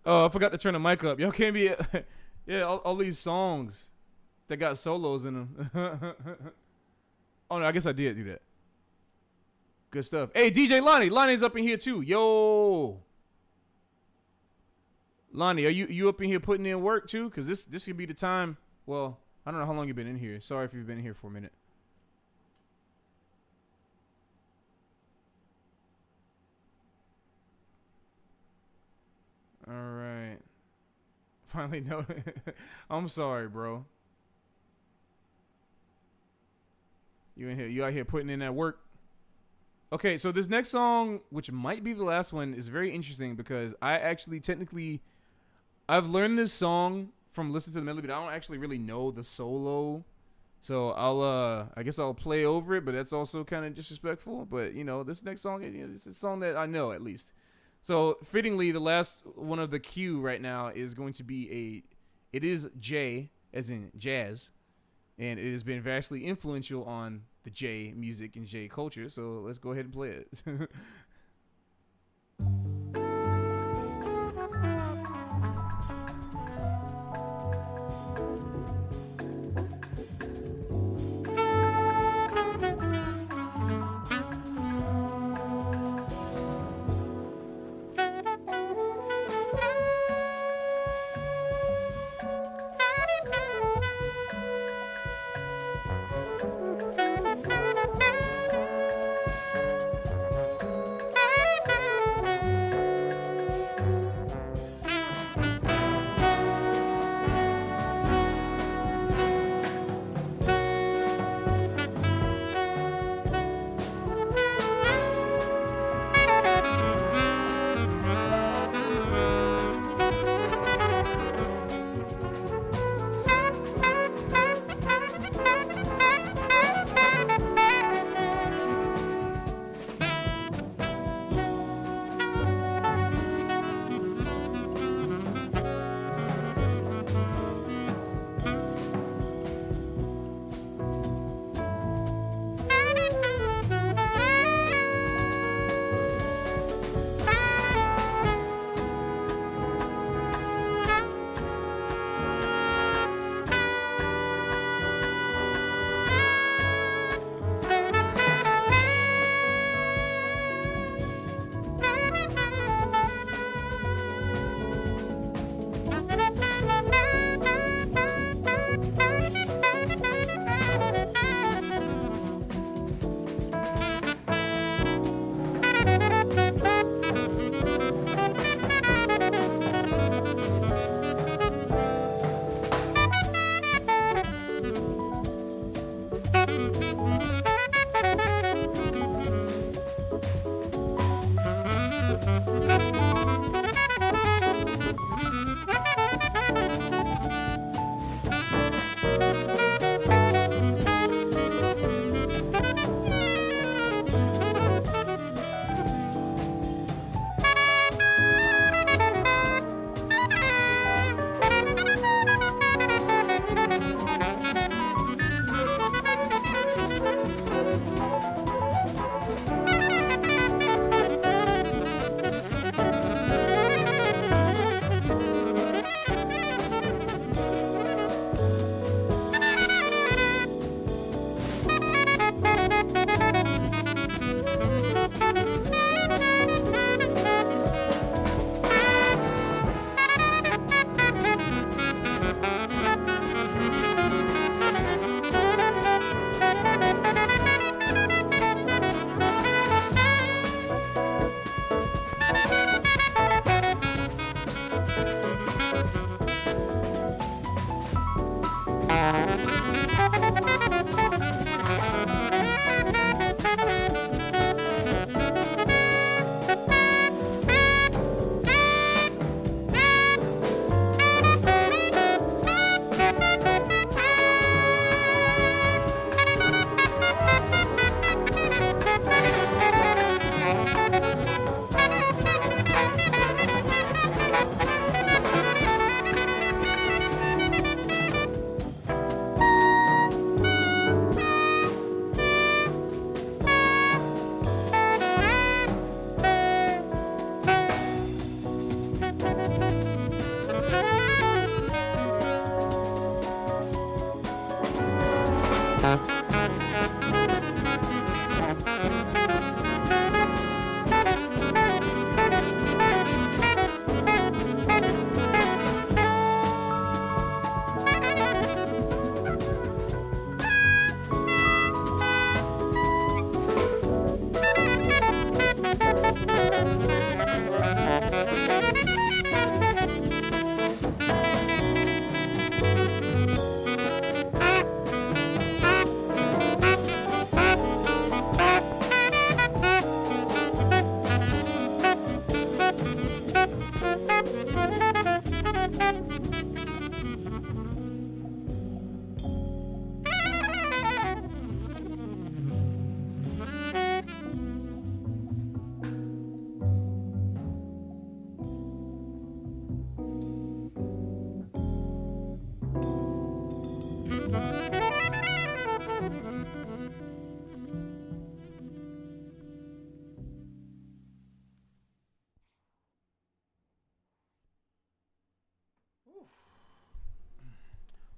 Speaker 1: Oh, I forgot to turn the mic up. Y'all can't be. Yeah, all these songs that got solos in them. Oh no, I guess I did do that. Good stuff. Hey, DJ Lonnie. Lonnie's up in here too. Yo. Lonnie, are you up in here putting in work too? Cause this could be the time. Well, I don't know how long you've been in here. Sorry if you've been in here for a minute. All right. Finally, no. I'm sorry, bro. You in here? You out here putting in that work? Okay, so this next song, which might be the last one, is very interesting because I actually technically, I've learned this song from listening to the melody, but I don't actually really know the solo. So I guess I'll play over it, but that's also kind of disrespectful. But you know, this next song, it's a song that I know at least. So fittingly, the last one of the queue right now is going to be it is J, as in jazz, and it has been vastly influential on the J music and J culture. So let's go ahead and play it.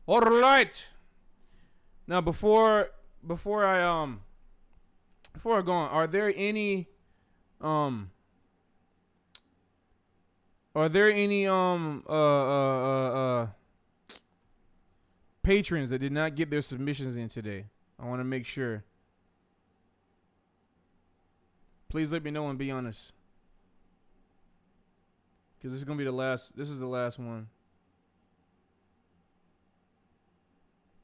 Speaker 1: All right. Now before I go on, are there any patrons that did not get their submissions in today? I want to make sure. Please let me know and be honest. Cuz this is going to be the last. This is the last one.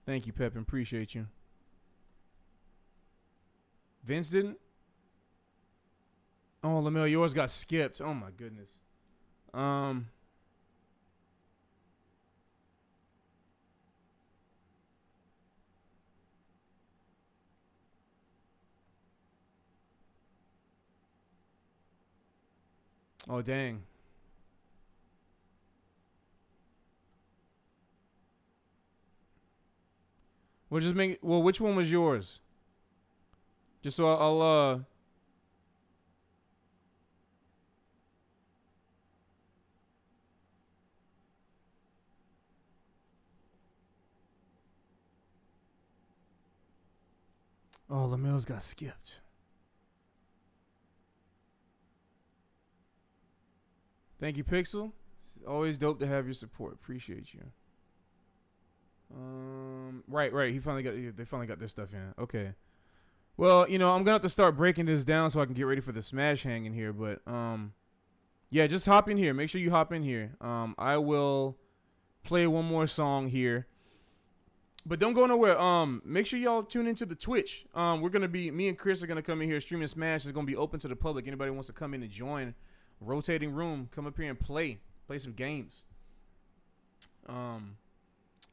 Speaker 1: Thank you, Pepin. Appreciate you. Vince didn't? Oh, Lamel, yours got skipped. Oh my goodness. Oh dang. We'll just make. Well, which one was yours? Just so I'll Oh, Lamel's got skipped. Thank you, Pixel. It's always dope to have your support. Appreciate you. Right. They finally got their stuff in. Okay. Well, I'm gonna have to start breaking this down so I can get ready for the smash hang in here. But yeah, just hop in here. Make sure you hop in here. I will play one more song here. But don't go nowhere. Make sure y'all tune into the Twitch. Me and Chris are gonna come in here streaming Smash. It's gonna be open to the public. Anybody wants to come in and join, rotating room, come up here and play some games.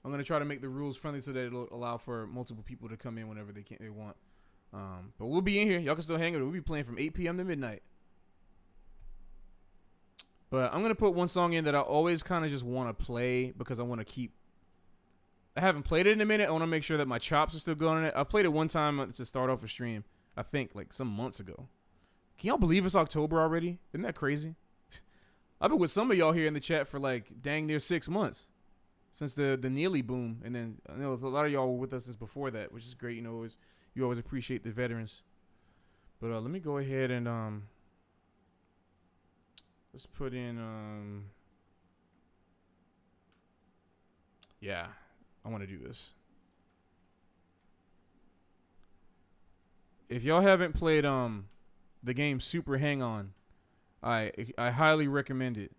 Speaker 1: I'm gonna try to make the rules friendly so that it'll allow for multiple people to come in whenever they want. But we'll be in here. Y'all can still hang out. We'll be playing from 8 p.m. to midnight. But I'm gonna put one song in that I always kind of just want to play because I want to keep. I haven't played it in a minute. I want to make sure that my chops are still going in it. I've played it one time to start off a stream. I think like some months ago. Can y'all believe it's October already? Isn't that crazy? I've been with some of y'all here in the chat for like dang near 6 months since the Neely boom, and then I know a lot of y'all were with us since before that, which is great. You always appreciate the veterans. But let me go ahead and let's put in yeah, I want to do this. If y'all haven't played the game Super Hang On, I highly recommend it.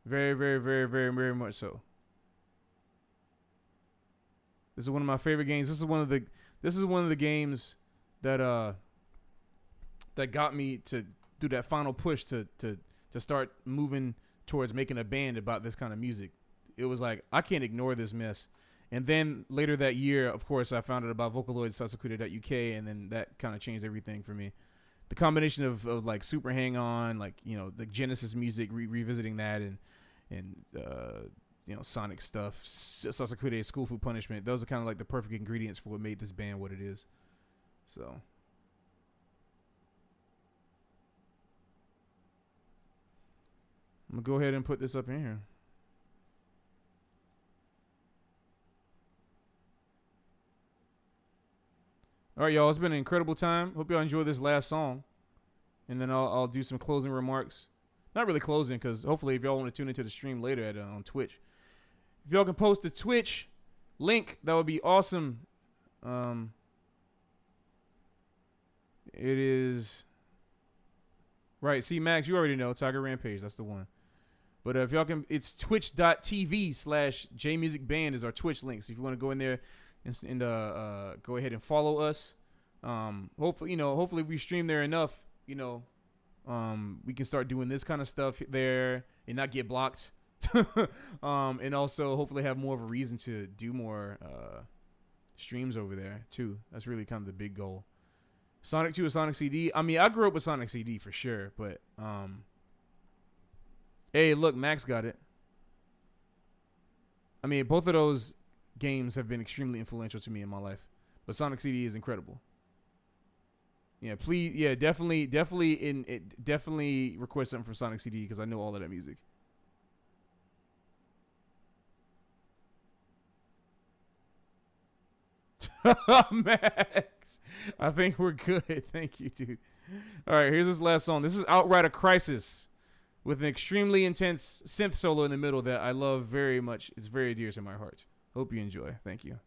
Speaker 1: Very, very, very, very, very much so. This is one of my favorite games. This is one of the games that that got me to do that final push to start moving towards making a band about this kind of music. It was like, I can't ignore this mess. And then later that year, of course, I found out about Vocaloid Sasakura.uk, and then that kind of changed everything for me. The combination of like Super Hang On, like, the Genesis music, revisiting that, and Sonic stuff, Sasakura, School Food Punishment. Those are kind of like the perfect ingredients for what made this band what it is. So I'm gonna go ahead and put this up in here. All right, y'all. It's been an incredible time. Hope y'all enjoyed this last song, and then I'll do some closing remarks. Not really closing, because hopefully, if y'all want to tune into the stream later on Twitch, if y'all can post the Twitch link, that would be awesome. It is right. See, Max, you already know Tiger Rampage. That's the one. But if y'all can, it's twitch.tv/JMusicBand is our Twitch link. So if you want to go in there and go ahead and follow us. Hopefully, hopefully if we stream there enough, we can start doing this kind of stuff there and not get blocked. And also hopefully have more of a reason to do more streams over there too. That's really kind of the big goal. Sonic 2 or Sonic CD. I mean, I grew up with Sonic CD for sure, but hey, look, Max got it. I mean, both of those games have been extremely influential to me in my life, but Sonic CD is incredible. Yeah, please, yeah, definitely request something from Sonic CD because I know all of that music. Max, I think we're good. Thank you, dude. All right, here's this last song. This is Outrider Crisis with an extremely intense synth solo in the middle that I love very much. It's very dear to my heart. Hope you enjoy. Thank you.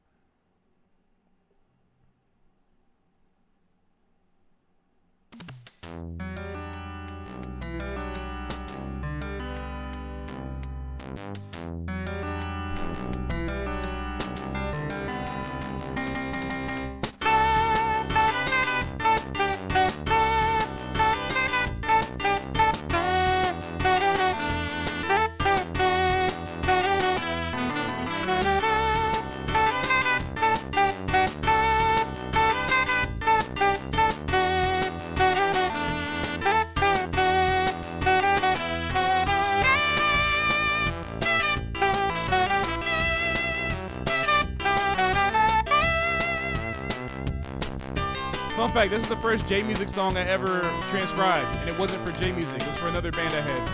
Speaker 1: Fun fact, this is the first J Music song I ever transcribed, and it wasn't for J Music, it was for another band I had.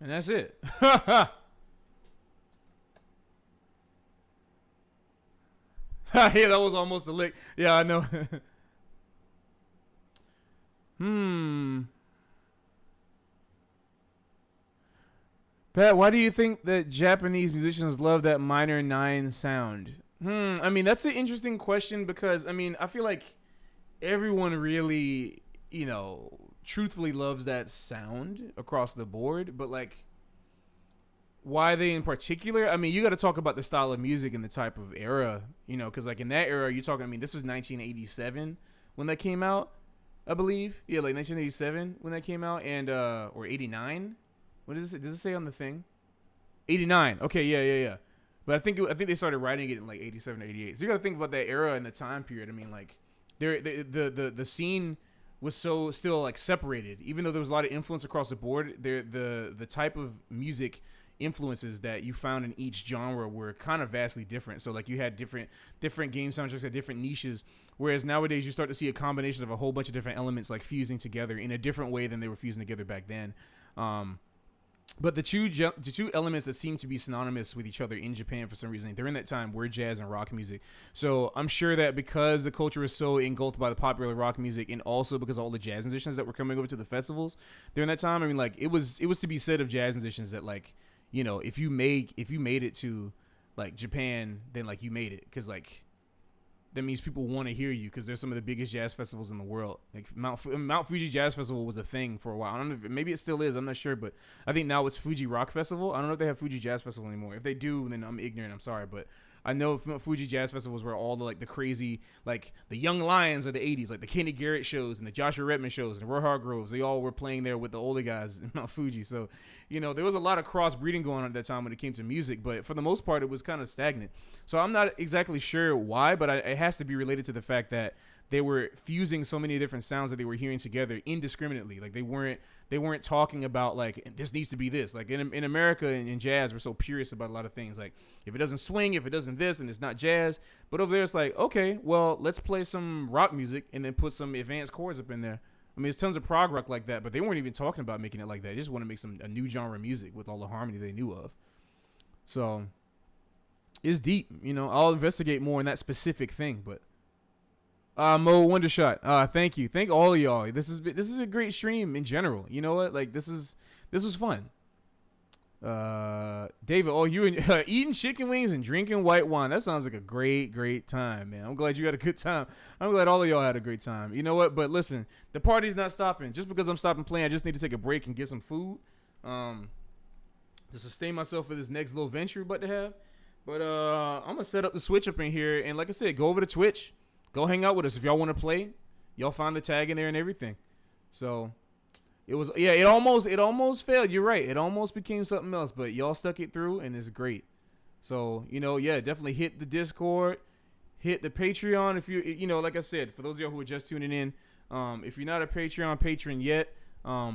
Speaker 1: And that's it. Yeah, that was almost a lick. Yeah, I know. Pat, why do you think that Japanese musicians love that minor nine sound? I mean, that's an interesting question because, I mean, I feel like everyone really, truthfully loves that sound across the board, but like, why they in particular? I mean, you got to talk about the style of music and the type of era, because like in that era, you're talking, I mean, this was 1987 when that came out, I believe. Yeah, like 1987 when that came out, and or 89. What is it? Does it say on the thing? 89. Okay, yeah. But I think they started writing it in like 87, 88. So you got to think about that era and the time period. I mean, like, the scene was so still like separated, even though there was a lot of influence across the board. The type of music influences that you found in each genre were kind of vastly different. So like you had different game soundtracks at different niches, whereas nowadays you start to see a combination of a whole bunch of different elements like fusing together in a different way than they were fusing together back then. But the two elements that seem to be synonymous with each other in Japan for some reason during that time were jazz and rock music. So I'm sure that because the culture was so engulfed by the popular rock music, and also because of all the jazz musicians that were coming over to the festivals during that time, I mean, like it was to be said of jazz musicians that like, if you made it to like Japan, then like you made it, because like that means people want to hear you, because there's some of the biggest jazz festivals in the world. Like Mount Fuji Jazz Festival was a thing for a while. I don't know if, maybe it still is, I'm not sure, but I think now it's Fuji Rock Festival. I don't know if they have Fuji Jazz Festival anymore. If they do, then I'm ignorant, I'm sorry, but I know Fuji Jazz Festival was where all the like the crazy, like the Young Lions of the 80s, like the Kenny Garrett shows and the Joshua Redman shows and the Roy Hargroves, they all were playing there with the older guys in Mount Fuji. So, there was a lot of crossbreeding going on at that time when it came to music, but for the most part, it was kind of stagnant. So I'm not exactly sure why, but it has to be related to the fact that they were fusing so many different sounds that they were hearing together indiscriminately. Like they weren't talking about like, this needs to be this. Like in America and in jazz, we're so purist about a lot of things. Like if it doesn't swing, if it doesn't this, then it's not jazz. But over there, it's like, okay, well, let's play some rock music and then put some advanced chords up in there. I mean, there's tons of prog rock like that, but they weren't even talking about making it like that. They just want to make a new genre of music with all the harmony they knew of. So it's deep, I'll investigate more in that specific thing, but Mo Wondershot, thank you. Thank all of y'all. This is a great stream in general. You know what? Like this was fun. David, you eating chicken wings and drinking white wine. That sounds like a great time, man. I'm glad you had a good time. I'm glad all of y'all had a great time. You know what? But listen, the party's not stopping. Just because I'm stopping playing, I just need to take a break and get some food. To sustain myself for this next little venture we're about to have. But I'm gonna set up the Switch up in here, and like I said, go over to Twitch. Go hang out with us if y'all want to play. Y'all find the tag in there and everything. So it was, it almost failed. You're right. It almost became something else, but y'all stuck it through, and it's great. So definitely hit the Discord, hit the Patreon if you like I said, for those of y'all who are just tuning in, if you're not a Patreon patron yet,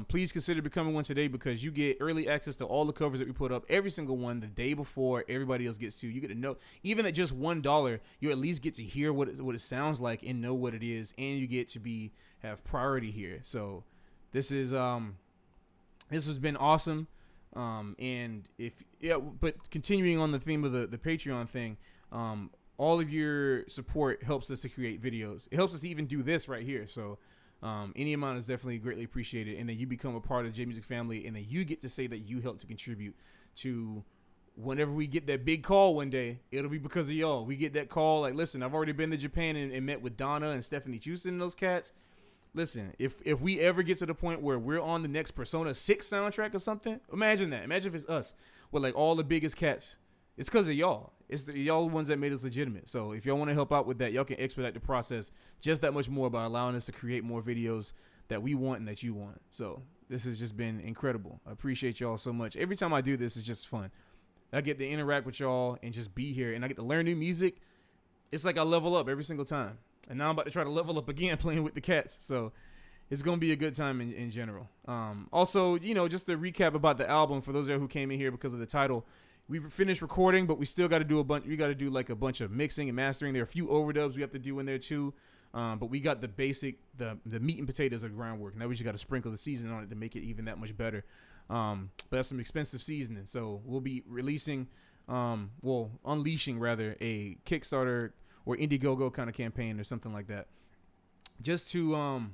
Speaker 1: please consider becoming one today, because you get early access to all the covers that we put up, every single one, the day before everybody else gets to. You get to know, even at just $1, you at least get to hear what it sounds like and know what it is, and you get to have priority here. So this has been awesome. But continuing on the theme of the Patreon thing, all of your support helps us to create videos. It helps us to even do this right here. So any amount is definitely greatly appreciated, and then you become a part of the J Music family, and then you get to say that you helped to contribute to whenever we get that big call one day. It'll be because of y'all. We get that call like, listen, I've already been to Japan and met with Donna and Stephanie Houston and those cats. Listen, if we ever get to the point where we're on the next Persona 6 soundtrack or something, imagine that. Imagine if it's us with like all the biggest cats. It's because of y'all. It's y'all the ones that made us legitimate. So if y'all want to help out with that, y'all can expedite the process just that much more by allowing us to create more videos that we want and that you want. So this has just been incredible. I appreciate y'all so much. Every time I do this, it's just fun. I get to interact with y'all and just be here, and I get to learn new music. It's like I level up every single time. And now I'm about to try to level up again playing with the cats. So it's gonna be a good time in general. Also, just to recap about the album for those of you who came in here because of the title, we finished recording, but we still got to do a bunch. We got to do like a bunch of mixing and mastering. There are a few overdubs we have to do in there too. But we got the basic, the meat and potatoes of the groundwork. Now we just got to sprinkle the seasoning on it to make it even that much better. But that's some expensive seasoning. So we'll be releasing, unleashing rather, a Kickstarter or Indiegogo kind of campaign or something like that, just to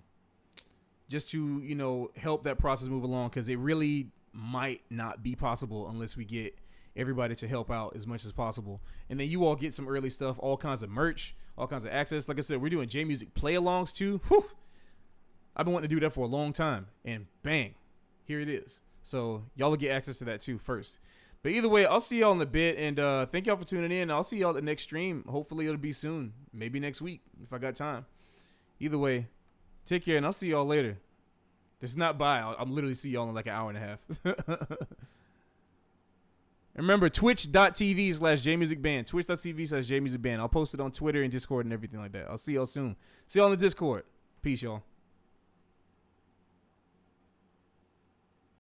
Speaker 1: help that process move along, because it really might not be possible unless we get everybody to help out as much as possible. And then you all get some early stuff, all kinds of merch, all kinds of access. Like I said, we're doing J-Music play-alongs too. Whew. I've been wanting to do that for a long time, and bang, here it is. So y'all will get access to that too first. But either way, I'll see y'all in a bit, and thank y'all for tuning in. I'll see y'all at the next stream. Hopefully it'll be soon, maybe next week if I got time. Either way, take care, and I'll see y'all later. This is not bye. I'll literally see y'all in like an hour and a half. Remember, twitch.tv/JMusicBand. Twitch.tv/JMusicBand. I'll post it on Twitter and Discord and everything like that. I'll see y'all soon. See y'all in the Discord. Peace, y'all.